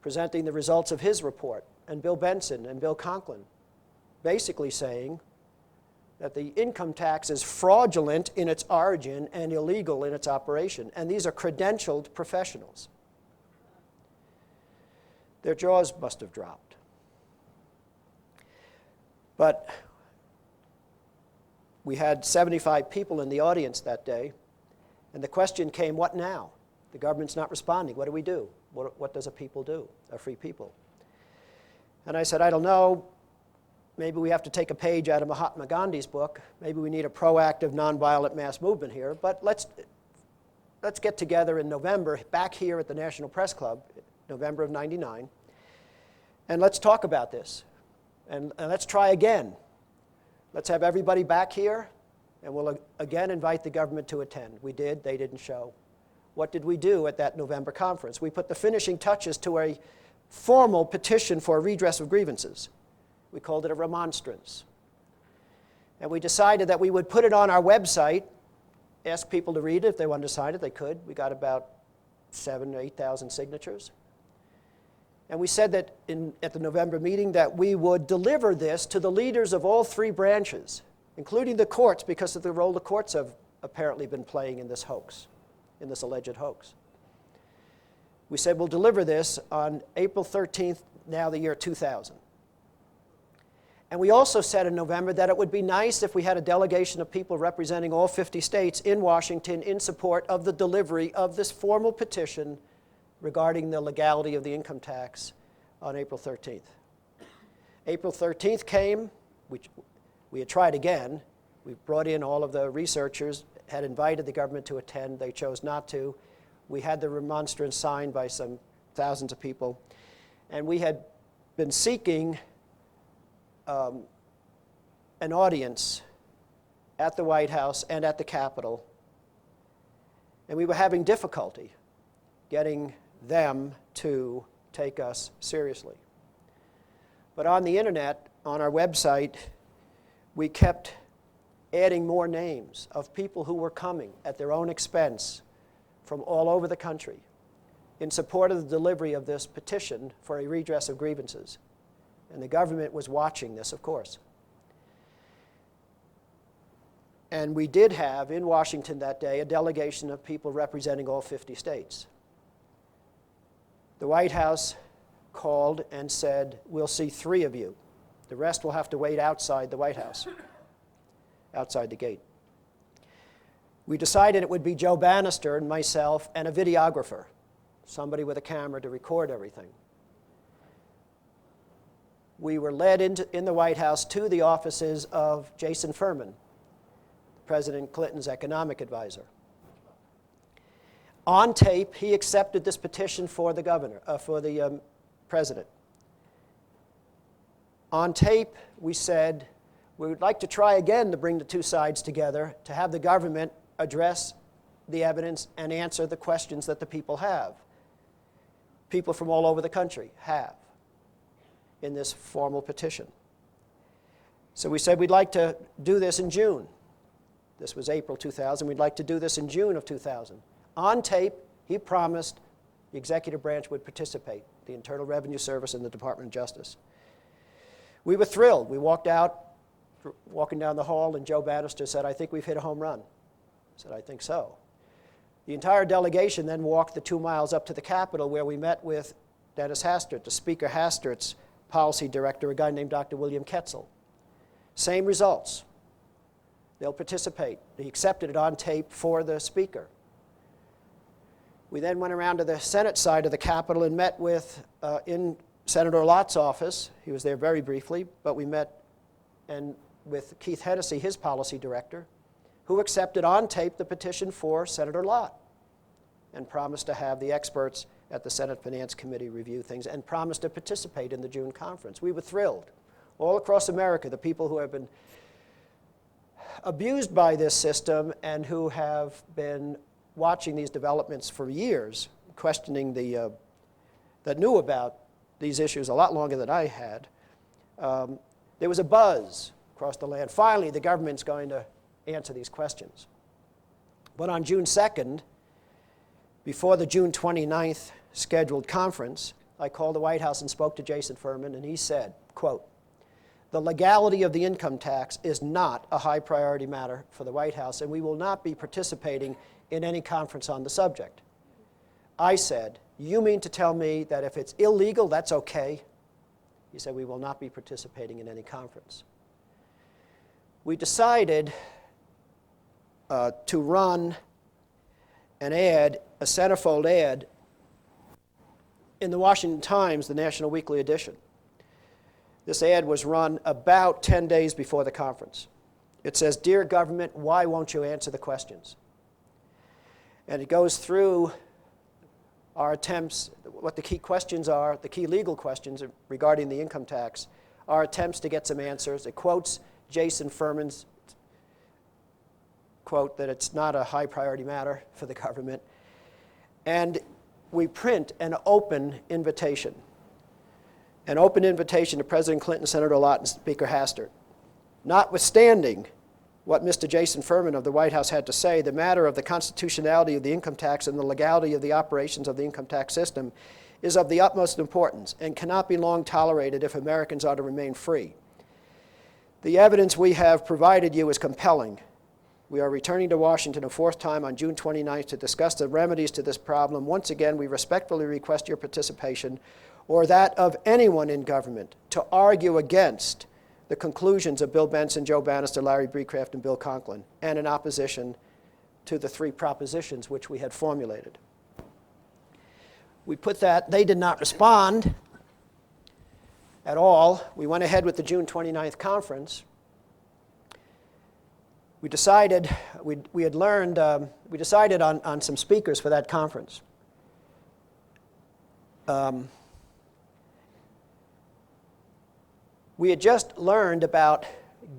presenting the results of his report, and Bill Benson and Bill Conklin, basically saying that the income tax is fraudulent in its origin and illegal in its operation. And these are credentialed professionals. Their jaws must have dropped. But we had 75 people in the audience that day, and the question came, what now? The government's not responding. What do we do? What does a people do, a free people? And I said, I don't know. Maybe we have to take a page out of Mahatma Gandhi's book. Maybe we need a proactive, nonviolent mass movement here. But let's get together in November, back here at the National Press Club, November of '99, and let's talk about this. And let's try again. Let's have everybody back here, and we'll again invite the government to attend. We did. They didn't show. What did we do at that November conference? We put the finishing touches to a formal petition for a redress of grievances. We called it a remonstrance. And we decided that we would put it on our website, ask people to read it. If they wanted to sign it, they could. We got about 7,000 or 8,000 signatures. And we said that at the November meeting that we would deliver this to the leaders of all 3 branches, including the courts, because of the role the courts have apparently been playing in this hoax, in this alleged hoax. We said we'll deliver this on April 13th, now the year 2000. And we also said in November that it would be nice if we had a delegation of people representing all 50 states in Washington in support of the delivery of this formal petition regarding the legality of the income tax on April 13th. April 13th came. We had tried again. We brought in all of the researchers, had invited the government to attend. They chose not to. We had the remonstrance signed by some thousands of people. And we had been seeking an audience at the White House and at the Capitol. And we were having difficulty getting them to take us seriously. But on the internet, on our website, we kept adding more names of people who were coming at their own expense from all over the country in support of the delivery of this petition for a redress of grievances. And the government was watching this, of course. And we did have in Washington that day a delegation of people representing all 50 states. The White House called and said, we'll see 3 of you. The rest will have to wait outside the White House, outside the gate. We decided it would be Joe Bannister and myself and a videographer, somebody with a camera to record everything. We were led in the White House to the offices of Jason Furman, President Clinton's economic advisor. On tape, he accepted this petition for the president. On tape, we said, we would like to try again to bring the 2 sides together, to have the government address the evidence and answer the questions that the people have. People from all over the country have. in this formal petition. So we said we'd like to do this in June. This was April 2000. We'd like to do this in June of 2000. On tape, he promised the executive branch would participate, the Internal Revenue Service and the Department of Justice. We were thrilled. We walked out, walking down the hall, and Joe Bannister said, "I think we've hit a home run." I said, "I think so." The entire delegation then walked the 2 miles up to the Capitol, where we met with Dennis Hastert, the Speaker Hastert's policy director, a guy named Dr. William Ketzel. Same results. They'll participate. He accepted it on tape for the Speaker. We then went around to the Senate side of the Capitol and met with, in Senator Lott's office. He was there very briefly, but we met with Keith Hennessy, his policy director, who accepted on tape the petition for Senator Lott and promised to have the experts at the Senate Finance Committee review things and promised to participate in the June conference. We were thrilled. All across America, the people who have been abused by this system and who have been watching these developments for years, questioning that knew about these issues a lot longer than I had, there was a buzz across the land. Finally, the government's going to answer these questions. But on June 2nd, before the June 29th scheduled conference, I called the White House and spoke to Jason Furman, and he said, quote, "The legality of the income tax is not a high priority matter for the White House, and we will not be participating in any conference on the subject." I said, "You mean to tell me that if it's illegal, that's okay?" He said, "We will not be participating in any conference." We decided to run an ad, a centerfold ad, in the Washington Times, the National Weekly Edition. This ad was run about 10 days before the conference. It says, "Dear government, why won't you answer the questions?" And it goes through our attempts, what the key questions are, the key legal questions regarding the income tax, our attempts to get some answers. It quotes Jason Furman's quote that it's not a high priority matter for the government. And we print an open invitation to President Clinton, Senator Lott, and Speaker Hastert. Notwithstanding what Mr. Jason Furman of the White House had to say, the matter of the constitutionality of the income tax and the legality of the operations of the income tax system is of the utmost importance and cannot be long tolerated if Americans are to remain free. The evidence we have provided you is compelling. We are returning to Washington a fourth time on June 29th to discuss the remedies to this problem. Once again, we respectfully request your participation or that of anyone in government to argue against the conclusions of Bill Benson, Joe Bannister, Larry Breecraft, and Bill Conklin, and in opposition to the 3 propositions which we had formulated. We put that, they did not respond at all. We went ahead with the June 29th conference. We decided, we decided on some speakers for that conference. We had just learned about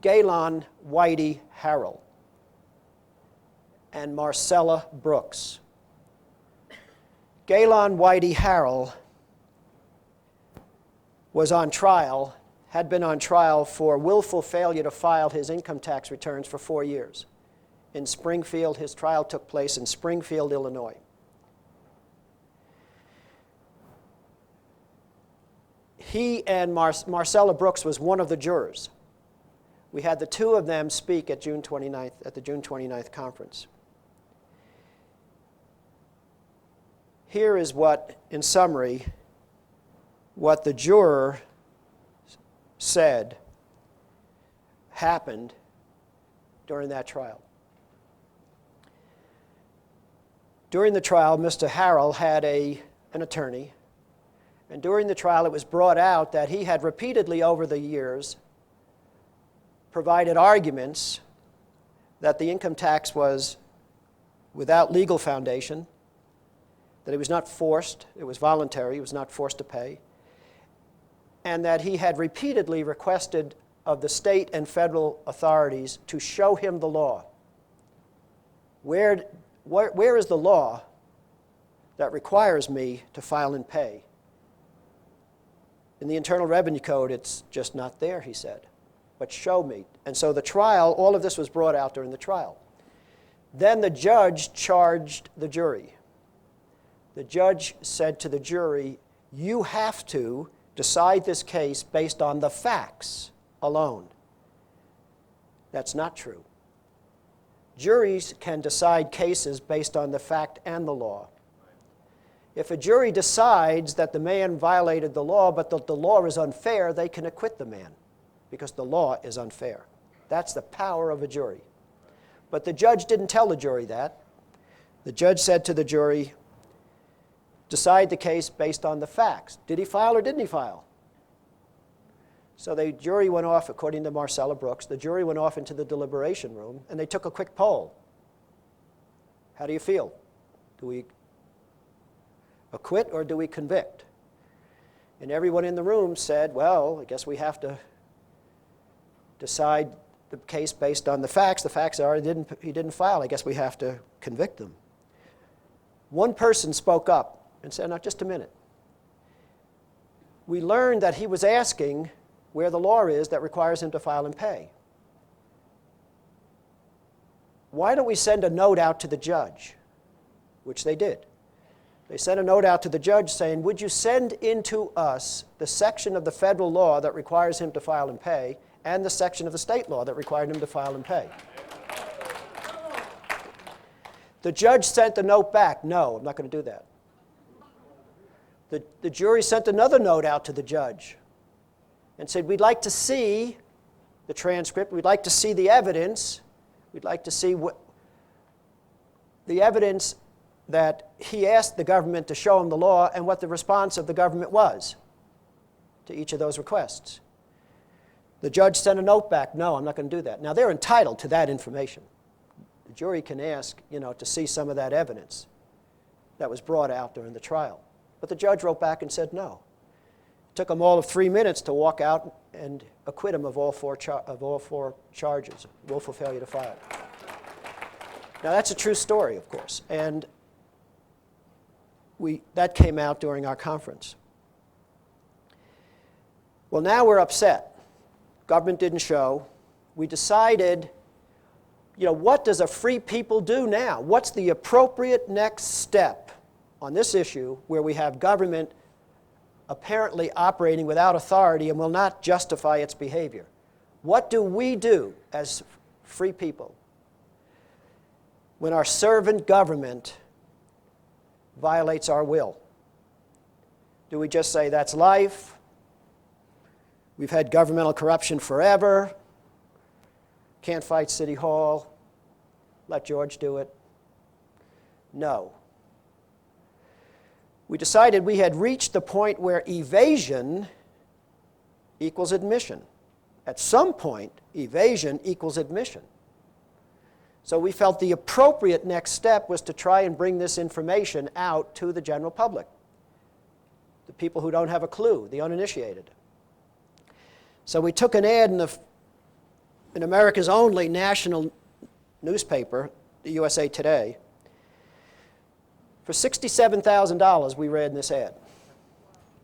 Galen Whitey Harrell and Marcella Brooks. Galen Whitey Harrell was on trial, had been on trial for willful failure to file his income tax returns for 4 years. In Springfield, his trial took place in Springfield, Illinois. He and Marcella Brooks was one of the jurors. We had the 2 of them speak at the June 29th conference. Here is what, in summary, what the juror said happened during that trial. During the trial, Mr. Harrell had an attorney, and during the trial it was brought out that he had repeatedly over the years provided arguments that the income tax was without legal foundation, that it was not forced, it was voluntary, he was not forced to pay, and that he had repeatedly requested of the state and federal authorities to show him the law. Where is the law that requires me to file and pay In the Internal Revenue Code, it's just not there, he said. But show me. And so the trial, all of this was brought out during the trial. Then the judge charged the jury. The judge said to the jury, you have to decide this case based on the facts alone. That's not true. Juries can decide cases based on the fact and the law. If a jury decides that the man violated the law, but that the law is unfair, they can acquit the man because the law is unfair. That's the power of a jury. But the judge didn't tell the jury that. The judge said to the jury, decide the case based on the facts. Did he file or didn't he file? So the jury went off, according to Marcella Brooks, the jury went off into the deliberation room, and they took a quick poll. How do you feel? Do we acquit or do we convict? And everyone in the room said, well, I guess we have to decide the case based on the facts. The facts are he didn't file. I guess we have to convict him. One person spoke up and said, now, just a minute. We learned that he was asking where the law is that requires him to file and pay. Why don't we send a note out to the judge? Which they did. They sent a note out to the judge saying, would you send into us the section of the federal law that requires him to file and pay and the section of the state law that required him to file and pay? The judge sent the note back. No, I'm not going to do that. The jury sent another note out to the judge and said, we'd like to see the transcript. We'd like to see the evidence. We'd like to see the evidence that he asked the government to show him the law and what the response of the government was to each of those requests. The judge sent a note back. No, I'm not going to do that. Now, they're entitled to that information. The jury can ask, to see some of that evidence that was brought out during the trial. But the judge wrote back and said no. It took them all of 3 minutes to walk out and acquit him of all four charges, willful failure to file. Now, that's a true story, of course, and that came out during our conference. Well, now we're upset. Government didn't show. We decided, what does a free people do now? What's the appropriate next step on this issue where we have government apparently operating without authority and will not justify its behavior? What do we do as free people when our servant government violates our will? Do we just say, that's life? We've had governmental corruption forever. Can't fight City Hall. Let George do it. No. We decided we had reached the point where evasion equals admission. At some point, evasion equals admission. So we felt the appropriate next step was to try and bring this information out to the general public, the people who don't have a clue, the uninitiated. So we took an ad in America's only national newspaper, the USA Today. For $67,000, we ran this ad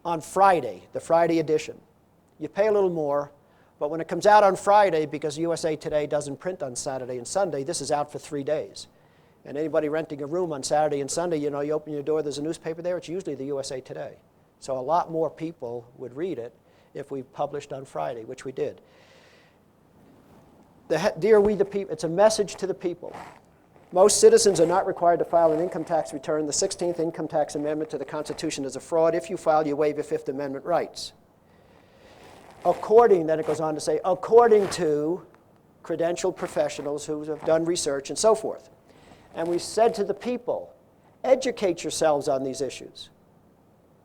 on Friday, the Friday edition. You pay a little more, but when it comes out on Friday, because USA Today doesn't print on Saturday and Sunday, this is out for 3 days. And anybody renting a room on Saturday and Sunday, you open your door, there's a newspaper there, it's usually the USA Today. So a lot more people would read it if we published on Friday, which we did. Dear We the People, it's a message to the people. Most citizens are not required to file an income tax return. The 16th Income Tax Amendment to the Constitution is a fraud. If you file, you waive your Fifth Amendment rights. Then it goes on to say, according to credentialed professionals who have done research and so forth. And we said to the people, educate yourselves on these issues.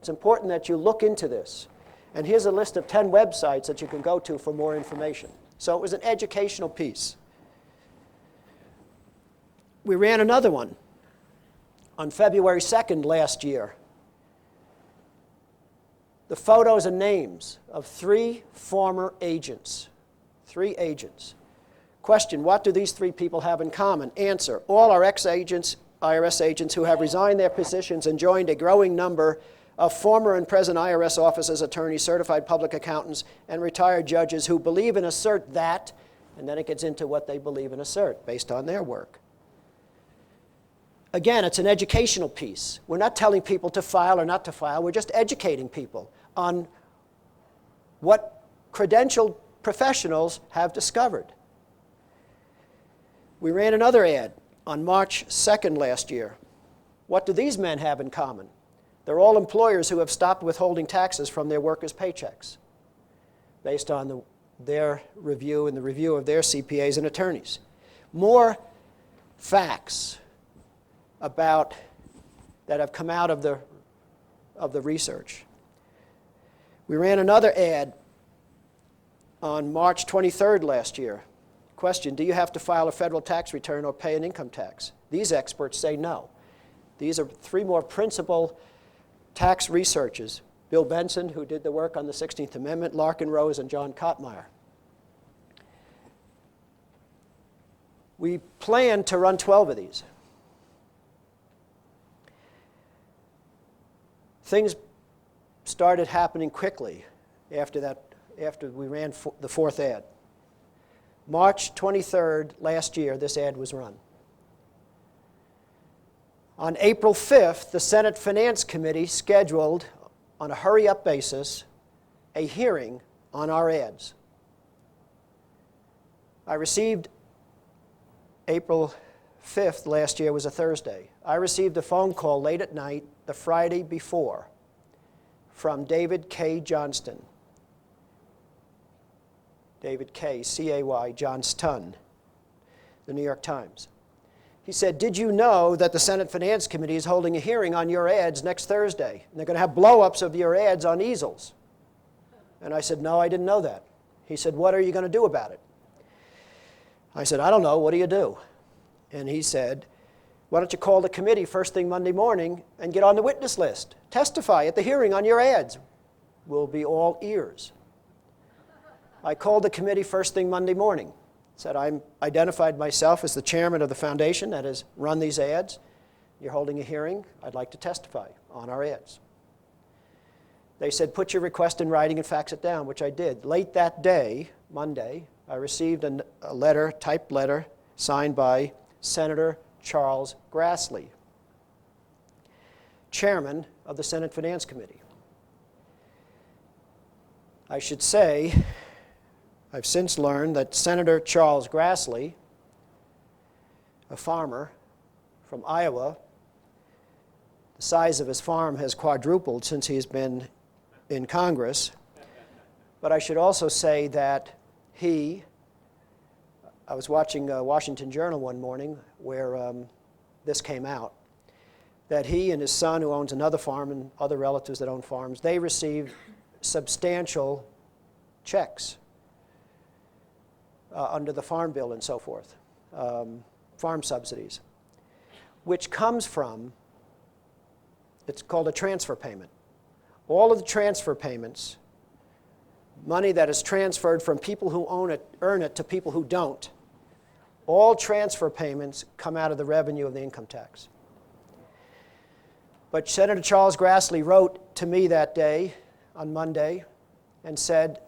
It's important that you look into this. And here's a list of 10 websites that you can go to for more information. So it was an educational piece. We ran another one on February 2nd last year. The photos and names of 3 former agents. 3 agents. Question, what do these 3 people have in common? Answer, all are ex-agents, IRS agents who have resigned their positions and joined a growing number of former and present IRS officers, attorneys, certified public accountants, and retired judges who believe and assert that, and then it gets into what they believe and assert based on their work. Again, it's an educational piece. We're not telling people to file or not to file. We're just educating people on what credentialed professionals have discovered. We ran another ad on March 2nd last year. What do these men have in common? They're all employers who have stopped withholding taxes from their workers' paychecks based on their review and the review of their CPAs and attorneys. More facts about that have come out of the research. We ran another ad on March 23rd last year. Question, do you have to file a federal tax return or pay an income tax? These experts say no. These are three more principal tax researchers: Bill Benson, who did the work on the 16th Amendment, Larkin Rose, and John Kottmeyer. We plan to run 12 of these. Things started happening quickly after we ran the fourth ad. March 23rd last year, this ad was run. On April 5th, the Senate Finance Committee scheduled, on a hurry-up basis, a hearing on our ads. I received, April 5th last year was a Thursday. I received a phone call late at night, the Friday before, from David K. Johnston. David K., C-A-Y, Johnston, the New York Times. He said, did you know that the Senate Finance Committee is holding a hearing on your ads next Thursday? And they're going to have blow-ups of your ads on easels. And I said, no, I didn't know that. He said, what are you going to do about it? I said, I don't know. What do you do? And he said, why don't you call the committee first thing Monday morning and get on the witness list? Testify at the hearing on your ads. We'll be all ears. I called the committee first thing Monday morning. Said, I identified myself as the chairman of the foundation that has run these ads. You're holding a hearing. I'd like to testify on our ads. They said, put your request in writing and fax it down, which I did. Late that day, Monday, I received a letter, typed letter, signed by Senator Charles Grassley, chairman of the Senate Finance Committee. I should say, I've since learned that Senator Charles Grassley, a farmer from Iowa, the size of his farm has quadrupled since he's been in Congress. But I should also say that I was watching Washington Journal one morning where this came out, that he and his son, who owns another farm, and other relatives that own farms, they received substantial checks under the Farm Bill and so forth, farm subsidies, which comes from, it's called a transfer payment. All of the transfer payments, money that is transferred from people who earn it to people who don't, all transfer payments come out of the revenue of the income tax. But Senator Charles Grassley wrote to me that day, on Monday, and said,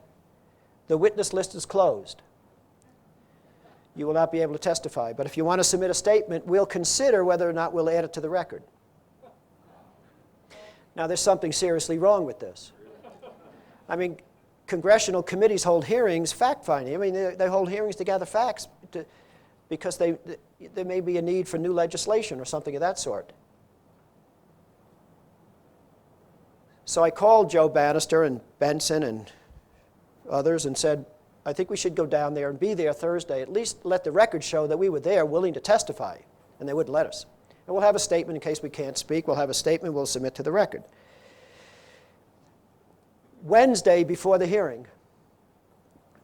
the witness list is closed. You will not be able to testify. But if you want to submit a statement, we'll consider whether or not we'll add it to the record. Now, there's something seriously wrong with this. I mean, congressional committees hold hearings, fact-finding. I mean, they hold hearings to gather facts because there may be a need for new legislation or something of that sort. So I called Joe Bannister and Benson and others and said, I think we should go down there and be there Thursday, at least let the record show that we were there willing to testify, and they wouldn't let us. And we'll have a statement in case we can't speak. We'll have a statement we'll submit to the record. Wednesday before the hearing,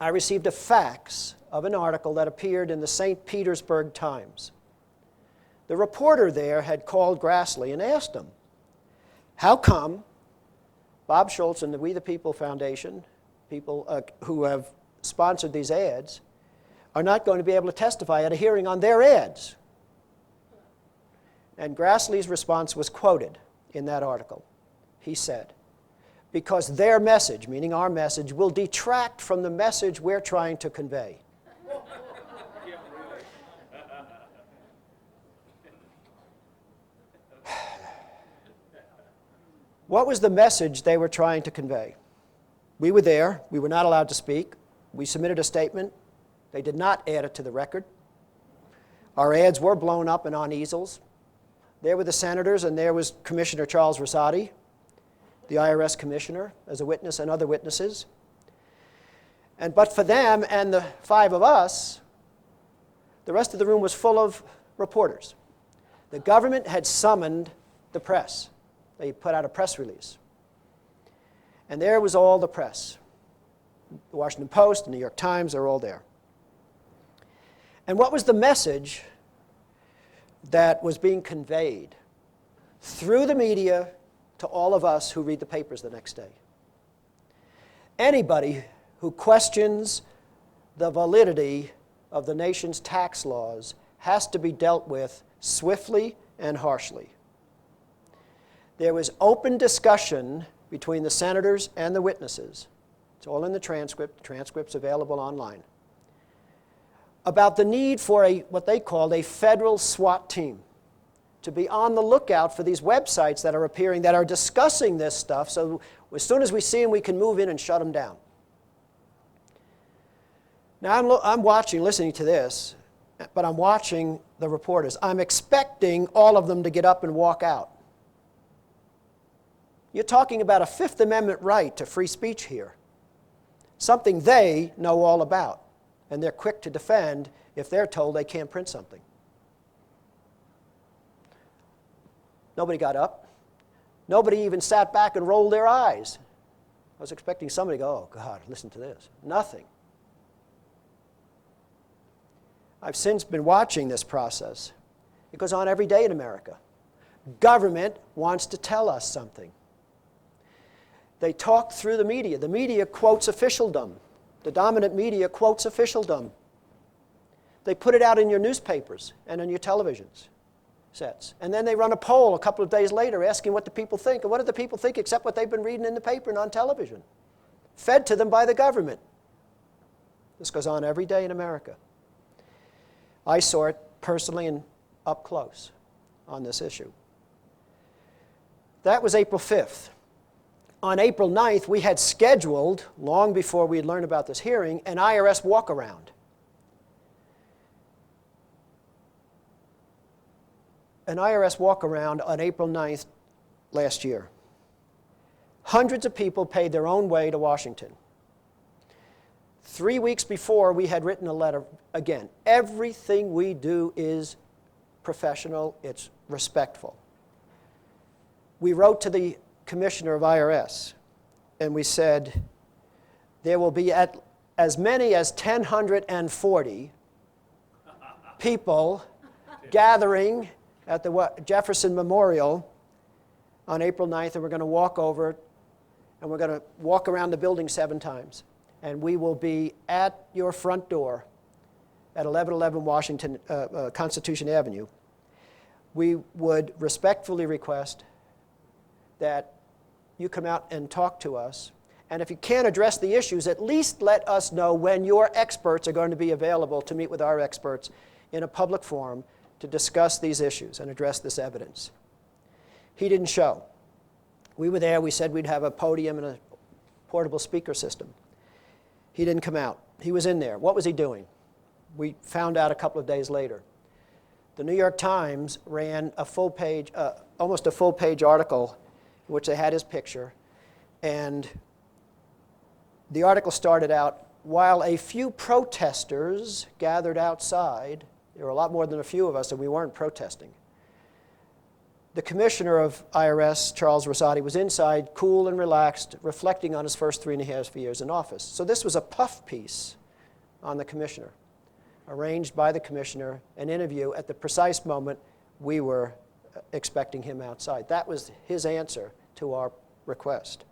I received a fax of an article that appeared in the St. Petersburg Times. The reporter there had called Grassley and asked him, how come Bob Schultz and the We the People Foundation, people who have sponsored these ads, are not going to be able to testify at a hearing on their ads? And Grassley's response was quoted in that article. he said, because their message, meaning our message, will detract from the message we're trying to convey. What was the message they were trying to convey? We were there. We were not allowed to speak. We submitted a statement. They did not add it to the record. Our ads were blown up and on easels. There were the senators, and there was Commissioner Charles Rosati, the IRS commissioner, as a witness, and other witnesses. But for them and the 5 of us, the rest of the room was full of reporters. The government had summoned the press. They put out a press release. And there was all the press. The Washington Post, the New York Times, they're all there. And what was the message that was being conveyed through the media to all of us who read the papers the next day? Anybody who questions the validity of the nation's tax laws has to be dealt with swiftly and harshly. There was open discussion between the senators and the witnesses. It's all in the transcript. The transcript's available online. About the need for what they called a federal SWAT team to be on the lookout for these websites that are appearing that are discussing this stuff, so as soon as we see them, we can move in and shut them down. Now, I'm watching, listening to this, but I'm watching the reporters. I'm expecting all of them to get up and walk out. You're talking about a Fifth Amendment right to free speech here, something they know all about, and they're quick to defend if they're told they can't print something. Nobody got up. Nobody even sat back and rolled their eyes. I was expecting somebody to go, oh, God, listen to this. Nothing. I've since been watching this process. It goes on every day in America. Government wants to tell us something. They talk through the media. The media quotes officialdom. The dominant media quotes officialdom. They put it out in your newspapers and on your television sets. And then they run a poll a couple of days later asking what the people think. And what do the people think except what they've been reading in the paper and on television? Fed to them by the government. This goes on every day in America. I saw it personally and up close on this issue. That was April 5th. On April 9th, we had scheduled, long before we had learned about this hearing, an IRS walk-around. An IRS walk-around on April 9th last year. Hundreds of people paid their own way to Washington. 3 weeks before, we had written a letter. Again, everything we do is professional, it's respectful. We wrote to the Commissioner of IRS, and we said, there will be as many as 1,040 people gathering at the Jefferson Memorial on April 9th, and we're going to walk over, and we're going to walk around the building 7 times. And we will be at your front door at 1111 Washington, Constitution Avenue. We would respectfully request that you come out and talk to us. And if you can't address the issues, at least let us know when your experts are going to be available to meet with our experts in a public forum to discuss these issues and address this evidence. He didn't show. We were there. We said we'd have a podium and a portable speaker system. He didn't come out. He was in there. What was he doing? We found out a couple of days later. The New York Times ran a full-page, almost a full-page article in which they had his picture. And the article started out, while a few protesters gathered outside, there were a lot more than a few of us, and we weren't protesting. The Commissioner of IRS, Charles Rosati, was inside, cool and relaxed, reflecting on his first 3.5 years in office. So this was a puff piece on the Commissioner, arranged by the Commissioner, an interview at the precise moment we were expecting him outside. That was his answer to our request.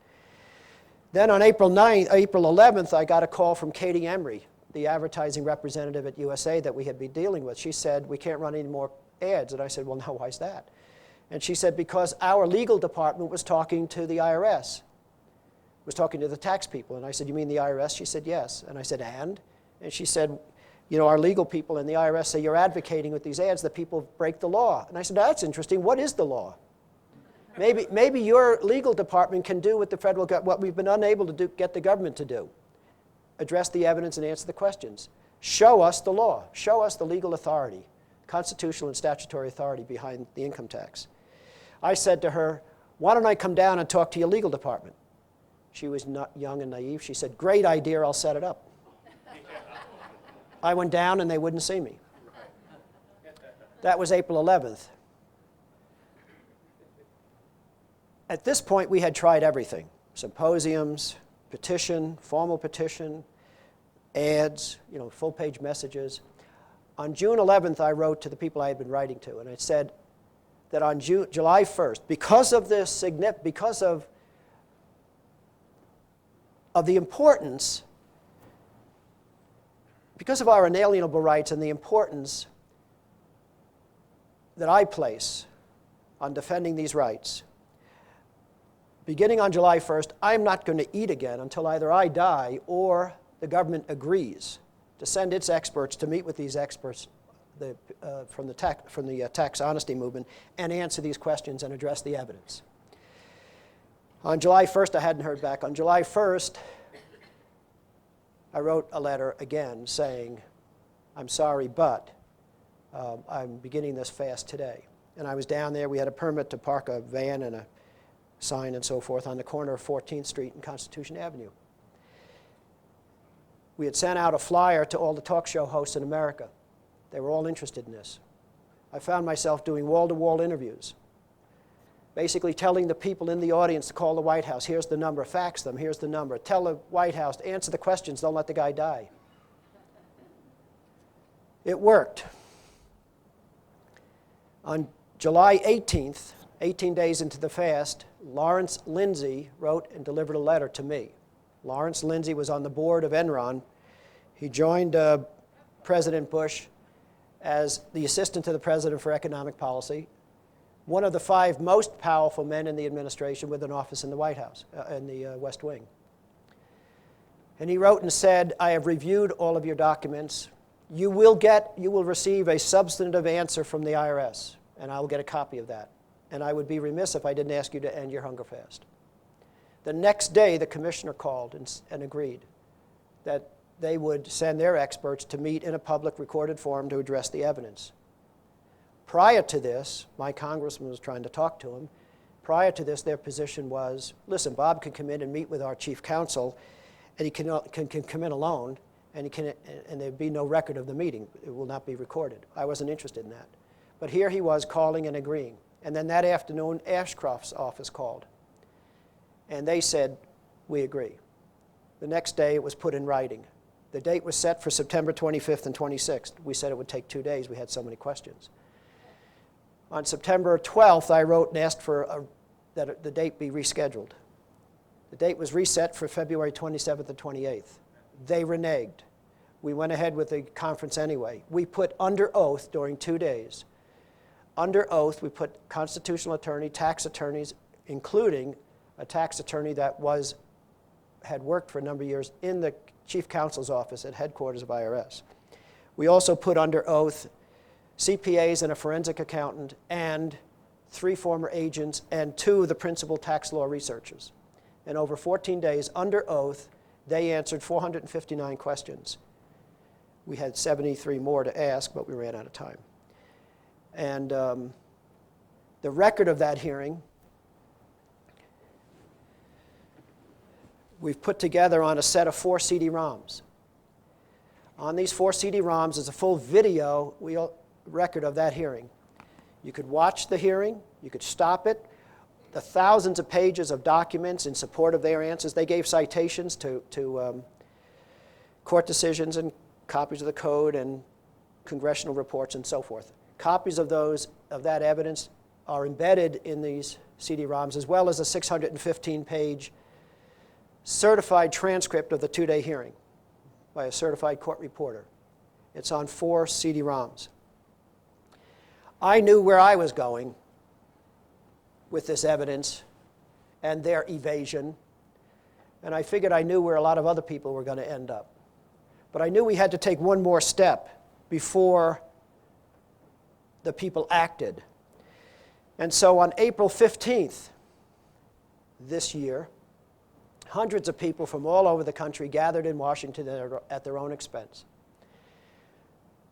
Then on April 11th, I got a call from Katie Emery, the advertising representative at USA that we had been dealing with. She said, we can't run any more ads. And I said, well, no, why is that? And she said, because our legal department was talking to the IRS, was talking to the tax people. And I said, you mean the IRS? She said, yes. And I said, and? And she said, you know, our legal people in the IRS say you're advocating with these ads that people break the law. And I said, that's interesting. What is the law? Maybe your legal department can do what the federal what we've been unable to do, get the government to do. Address the evidence and answer the questions. Show us the law. Show us the legal authority, constitutional and statutory authority behind the income tax. I said to her, why don't I come down and talk to your legal department? She was not young and naive. She said, great idea, I'll set it up. I went down and they wouldn't see me. That was April 11th. At this point, we had tried everything. Symposiums, petition, formal petition, ads, you know, full-page messages. On June 11th, I wrote to the people I had been writing to, and I said that on July 1st, because of this, because of the importance, because of our inalienable rights and the importance that I place on defending these rights, beginning on July 1st, I'm not going to eat again until either I die or the government agrees to send its experts to meet with these experts from the tax honesty movement and answer these questions and address the evidence. On July 1st, I hadn't heard back. On July 1st, I wrote a letter again saying, I'm sorry, but I'm beginning this fast today. And I was down there. We had a permit to park a van and a sign and so forth on the corner of 14th Street and Constitution Avenue. We had sent out a flyer to all the talk show hosts in America. They were all interested in this. I found myself doing wall-to-wall interviews, basically telling the people in the audience to call the White House. Here's the number. Fax them. Here's the number. Tell the White House to answer the questions. Don't let the guy die. It worked. On July 18th, 18 days into the fast, Lawrence Lindsay wrote and delivered a letter to me. Lawrence Lindsay was on the board of Enron. He joined President Bush as the assistant to the president for economic policy, one of the 5 most powerful men in the administration with an office in the White House, in the West Wing. And he wrote and said, I have reviewed all of your documents. You will receive a substantive answer from the IRS, and I will get a copy of that. And I would be remiss if I didn't ask you to end your hunger fast. The next day, the commissioner called and agreed that they would send their experts to meet in a public recorded forum to address the evidence. Prior to this, my congressman was trying to talk to him. Prior to this, their position was, listen, Bob can come in and meet with our chief counsel, and he can come in alone, and there'd be no record of the meeting. It will not be recorded. I wasn't interested in that. But here he was calling and agreeing. And then that afternoon, Ashcroft's office called. And they said, we agree. The next day, it was put in writing. The date was set for September 25th and 26th. We said it would take 2 days. We had so many questions. On September 12th, I wrote and asked for that the date be rescheduled. The date was reset for February 27th and 28th. They reneged. We went ahead with the conference anyway. We put under oath during 2 days. Under oath, we put constitutional attorney, tax attorneys, including a tax attorney that had worked for a number of years in the chief counsel's office at headquarters of IRS. We also put under oath CPAs and a forensic accountant and 3 former agents and 2 of the principal tax law researchers. And over 14 days, under oath, they answered 459 questions. We had 73 more to ask, but we ran out of time. And the record of that hearing, we've put together on a set of 4 CD-ROMs. On these 4 CD-ROMs is a full video record of that hearing. You could watch the hearing, you could stop it, the thousands of pages of documents in support of their answers. They gave citations to court decisions and copies of the code and congressional reports and so forth. Copies of that evidence are embedded in these CD-ROMs, as well as a 615-page certified transcript of the 2-day hearing by a certified court reporter. It's on 4 CD-ROMs. I knew where I was going with this evidence and their evasion. And I figured I knew where a lot of other people were going to end up. But I knew we had to take one more step before the people acted. And so on April 15th this year, hundreds of people from all over the country gathered in Washington at their own expense.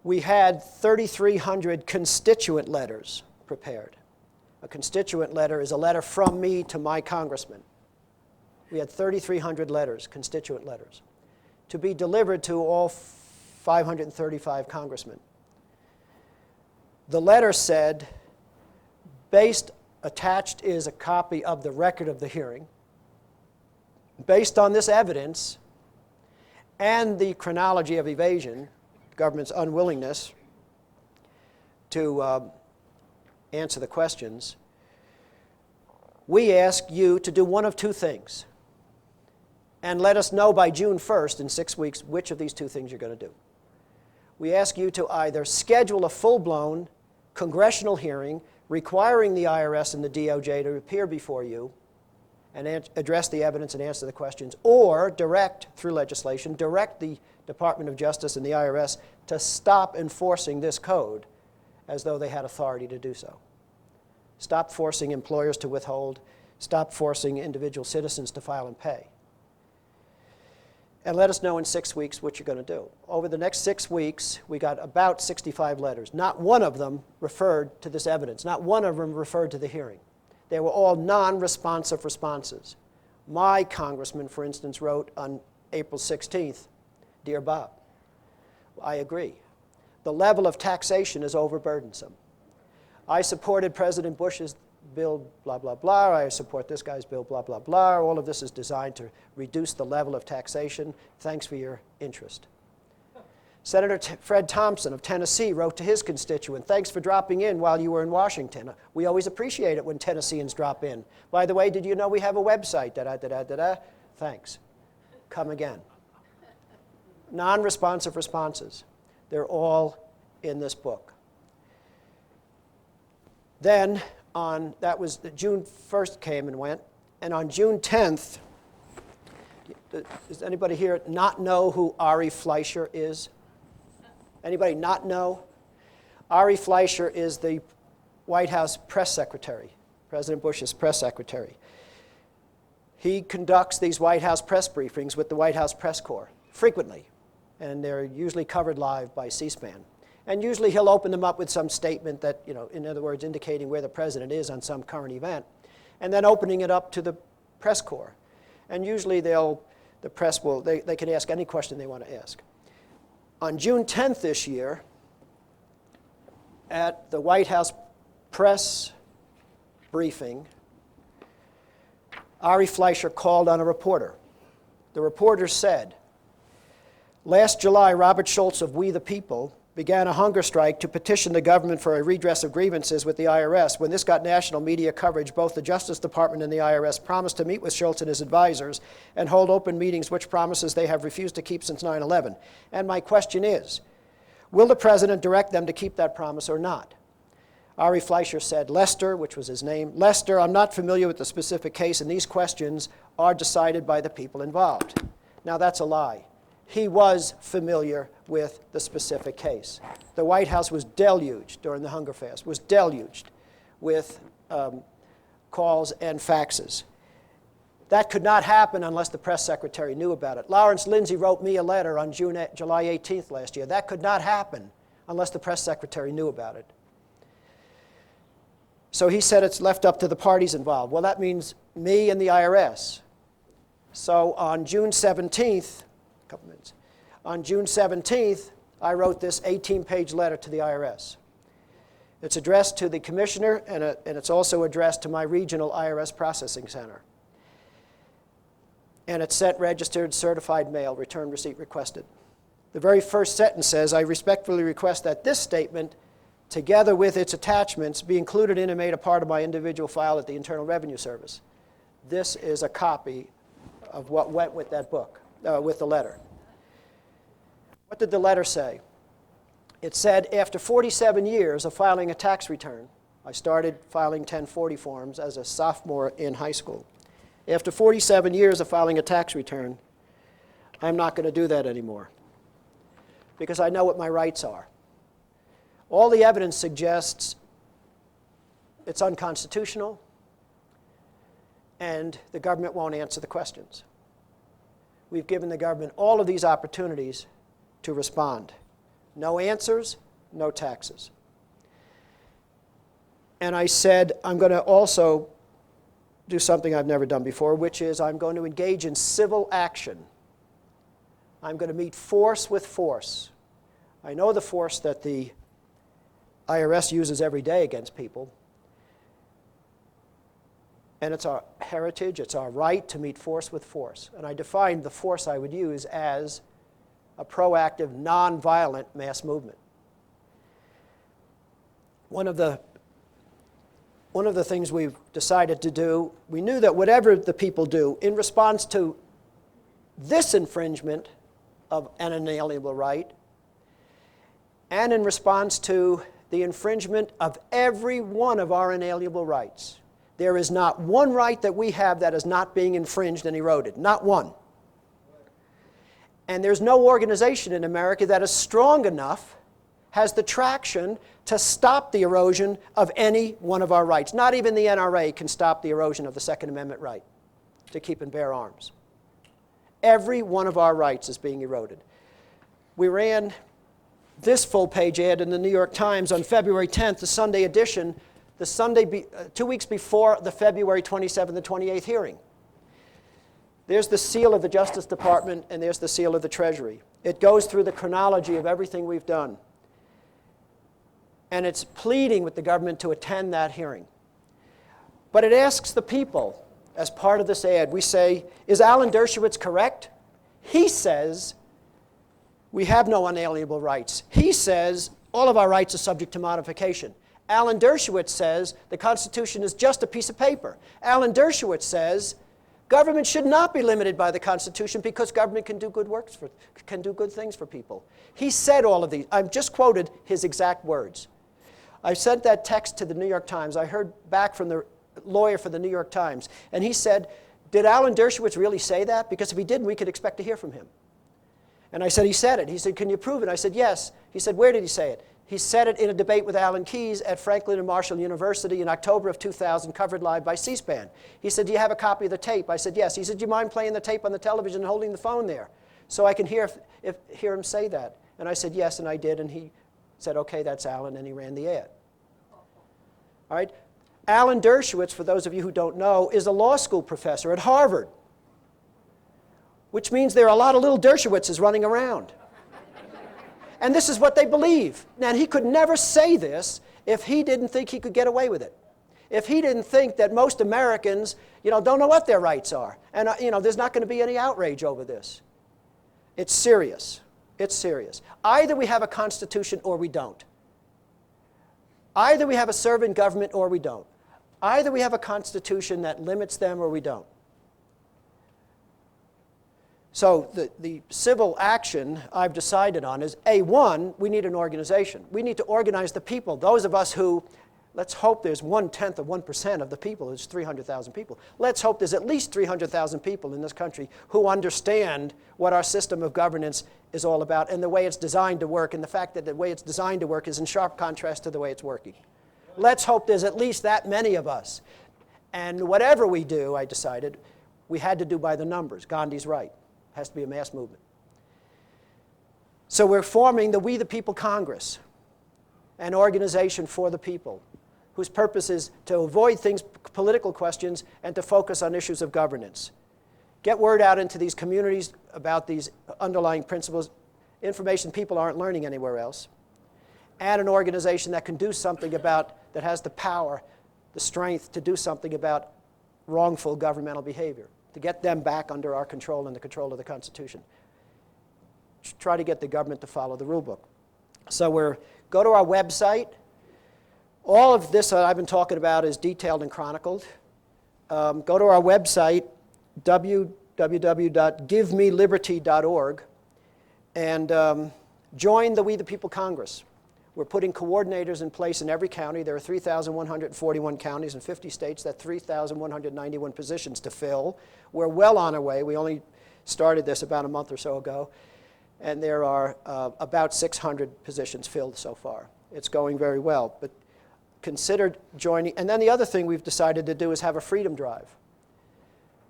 We had 3,300 constituent letters prepared. A constituent letter is a letter from me to my congressman. We had 3,300 letters, constituent letters, to be delivered to all 535 congressmen. The letter said, attached is a copy of the record of the hearing. Based on this evidence and the chronology of evasion, government's unwillingness to answer the questions, we ask you to do one of two things and let us know by June 1st, in 6 weeks, which of these two things you're going to do. We ask you to either schedule a full-blown congressional hearing requiring the IRS and the DOJ to appear before you and address the evidence and answer the questions, or direct, through legislation, direct the Department of Justice and the IRS to stop enforcing this code as though they had authority to do so. Stop forcing employers to withhold. Stop forcing individual citizens to file and pay. And let us know in 6 weeks what you're going to do. Over the next 6 weeks, we got about 65 letters. Not one of them referred to this evidence. Not one of them referred to the hearing. They were all non-responsive responses. My congressman, for instance, wrote on April 16th, "Dear Bob, I agree. The level of taxation is overburdensome. I supported President Bush's bill, blah, blah, blah. I support this guy's bill, blah, blah, blah. All of this is designed to reduce the level of taxation. Thanks for your interest." Senator Fred Thompson of Tennessee wrote to his constituent, "Thanks for dropping in while you were in Washington. We always appreciate it when Tennesseans drop in. By the way, did you know we have a website? Da-da-da-da-da-da. Thanks. Come again." Non-responsive responses. They're all in this book. Then, that was June 1st came and went, and on June 10th, does anybody here not know who Ari Fleischer is? Anybody not know? Ari Fleischer is the White House press secretary, President Bush's press secretary. He conducts these White House press briefings with the White House press corps frequently, and they're usually covered live by C-SPAN. And usually he'll open them up with some statement that, in other words, indicating where the president is on some current event, and then opening it up to the press corps. And usually the press will, they can ask any question they want to ask. On June 10th this year, at the White House press briefing, Ari Fleischer called on a reporter. The reporter said, "Last July, Robert Schultz of We the People began a hunger strike to petition the government for a redress of grievances with the IRS. When this got national media coverage, both the Justice Department and the IRS promised to meet with Schultz and his advisors and hold open meetings, which promises they have refused to keep since 9/11. And my question is, will the president direct them to keep that promise or not?" Ari Fleischer said, "Lester," which was his name, "Lester, I'm not familiar with the specific case, and these questions are decided by the people involved." Now, that's a lie. He was familiar with the specific case. The White House was deluged during the hunger fast, was deluged with calls and faxes. That could not happen unless the press secretary knew about it. Lawrence Lindsay wrote me a letter on July 18th last year. That could not happen unless the press secretary knew about it. So he said it's left up to the parties involved. Well, that means me and the IRS. So on June 17th, on June 17th, I wrote this 18-page letter to the IRS. It's addressed to the commissioner, and it's also addressed to my regional IRS processing center. And it's sent registered, certified mail, return receipt requested. The very first sentence says, "I respectfully request that this statement, together with its attachments, be included in and made a part of my individual file at the Internal Revenue Service." This is a copy of what went with that book, with the letter. What did the letter say? It said, "After 47 years of filing a tax return, I started filing 1040 forms as a sophomore in high school. After 47 years of filing a tax return, I'm not going to do that anymore because I know what my rights are. All the evidence suggests it's unconstitutional and the government won't answer the questions. We've given the government all of these opportunities to respond. No answers, no taxes. And I said, I'm going to also do something I've never done before, which is I'm going to engage in civil action. I'm going to meet force with force. I know the force that the IRS uses every day against people. And it's our heritage, it's our right to meet force with force. And I defined the force I would use as a proactive, nonviolent mass movement. One of the things we've decided to do, we knew that whatever the people do in response to this infringement of an inalienable right, and in response to the infringement of every one of our inalienable rights, there is not one right that we have that is not being infringed and eroded. Not one. And there's no organization in America that is strong enough, has the traction to stop the erosion of any one of our rights. Not even the NRA can stop the erosion of the Second Amendment right to keep and bear arms. Every one of our rights is being eroded. We ran this full-page ad in the New York Times on February 10th, the Sunday edition, 2 weeks before the February 27th and 28th hearing. There's the seal of the Justice Department, and there's the seal of the Treasury. It goes through the chronology of everything we've done. And it's pleading with the government to attend that hearing. But it asks the people, as part of this ad, we say, is Alan Dershowitz correct? He says we have no unalienable rights. He says all of our rights are subject to modification. Alan Dershowitz says the Constitution is just a piece of paper. Alan Dershowitz says government should not be limited by the Constitution because government can do good things for people. He said all of these. I've just quoted his exact words. I sent that text to the New York Times. I heard back from the lawyer for the New York Times, and he said, did Alan Dershowitz really say that? Because if he didn't, we could expect to hear from him. And I said, he said it. He said, can you prove it? I said, yes. He said, where did he say it? He said it in a debate with Alan Keyes at Franklin and Marshall University in October of 2000, covered live by C-SPAN. He said, do you have a copy of the tape? I said, yes. He said, do you mind playing the tape on the television and holding the phone there so I can hear him say that? And I said, yes, and I did. And he said, okay, that's Alan, and he ran the ad. All right? Alan Dershowitz, for those of you who don't know, is a law school professor at Harvard, which means there are a lot of little Dershowitzes running around. And this is what they believe. Now, he could never say this if he didn't think he could get away with it. If he didn't think that most Americans, don't know what their rights are. And, there's not going to be any outrage over this. It's serious. It's serious. Either we have a constitution or we don't. Either we have a servant government or we don't. Either we have a constitution that limits them or we don't. So the civil action I've decided on is, one, we need an organization. We need to organize the people. Those of us who, let's hope there's 1/10 of 1% of the people, it's 300,000 people. Let's hope there's at least 300,000 people in this country who understand what our system of governance is all about and the way it's designed to work, and the fact that the way it's designed to work is in sharp contrast to the way it's working. Let's hope there's at least that many of us. And whatever we do, I decided, we had to do by the numbers. Gandhi's right. It has to be a mass movement. So we're forming the We the People Congress, an organization for the people, whose purpose is to avoid political questions and to focus on issues of governance. Get word out into these communities about these underlying principles, information people aren't learning anywhere else, and an organization that can do something that has the power, the strength to do something about wrongful governmental behavior, to get them back under our control and the control of the Constitution. Try to get the government to follow the rule book. So go to our website. All of this that I've been talking about is detailed and chronicled. Go to our website, www.givemeliberty.org, and join the We the People Congress. We're putting coordinators in place in every county. There are 3,141 counties in 50 states. That's 3,191 positions to fill. We're well on our way. We only started this about a month or so ago. And there are about 600 positions filled so far. It's going very well. But consider joining. And then the other thing we've decided to do is have a freedom drive.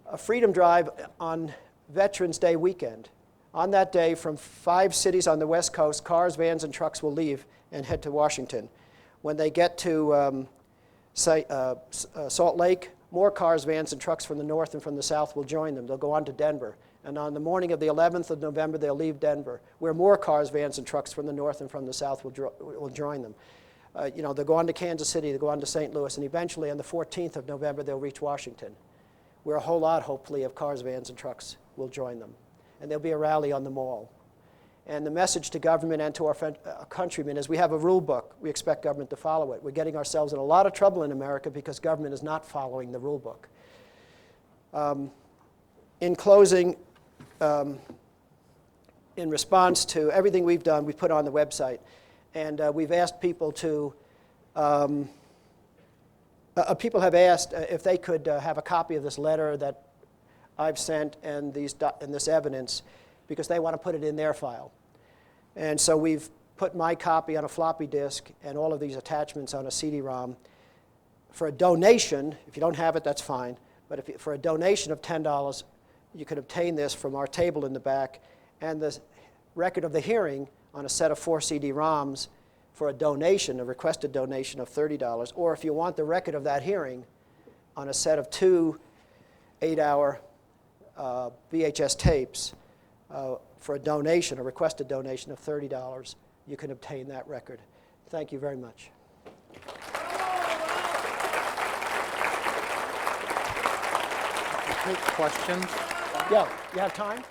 A freedom drive on Veterans Day weekend. On that day, from 5 cities on the West Coast, cars, vans, and trucks will leave and head to Washington. When they get to Salt Lake, more cars, vans, and trucks from the north and from the south will join them. They'll go on to Denver. And on the morning of the 11th of November, they'll leave Denver, where more cars, vans, and trucks from the north and from the south will join them. They'll go on to Kansas City, they'll go on to St. Louis, and eventually on the 14th of November, they'll reach Washington, where a whole lot, hopefully, of cars, vans, and trucks will join them. And there'll be a rally on the mall. And the message to government and to our countrymen is we have a rule book. We expect government to follow it. We're getting ourselves in a lot of trouble in America because government is not following the rule book. In closing, in response to everything we've done, we've put on the website. And we've asked people to, people have asked if they could have a copy of this letter that I've sent and this evidence because they want to put it in their file. And so we've put my copy on a floppy disk and all of these attachments on a CD-ROM. For a donation, if you don't have it, that's fine. But for a donation of $10, you can obtain this from our table in the back and the record of the hearing on a set of 4 CD-ROMs for a donation, a requested donation of $30. Or if you want the record of that hearing on a set of 2 8-hour VHS tapes for a donation, a requested donation of $30, you can obtain that record. Thank you very much. Take questions. Yeah, you have time?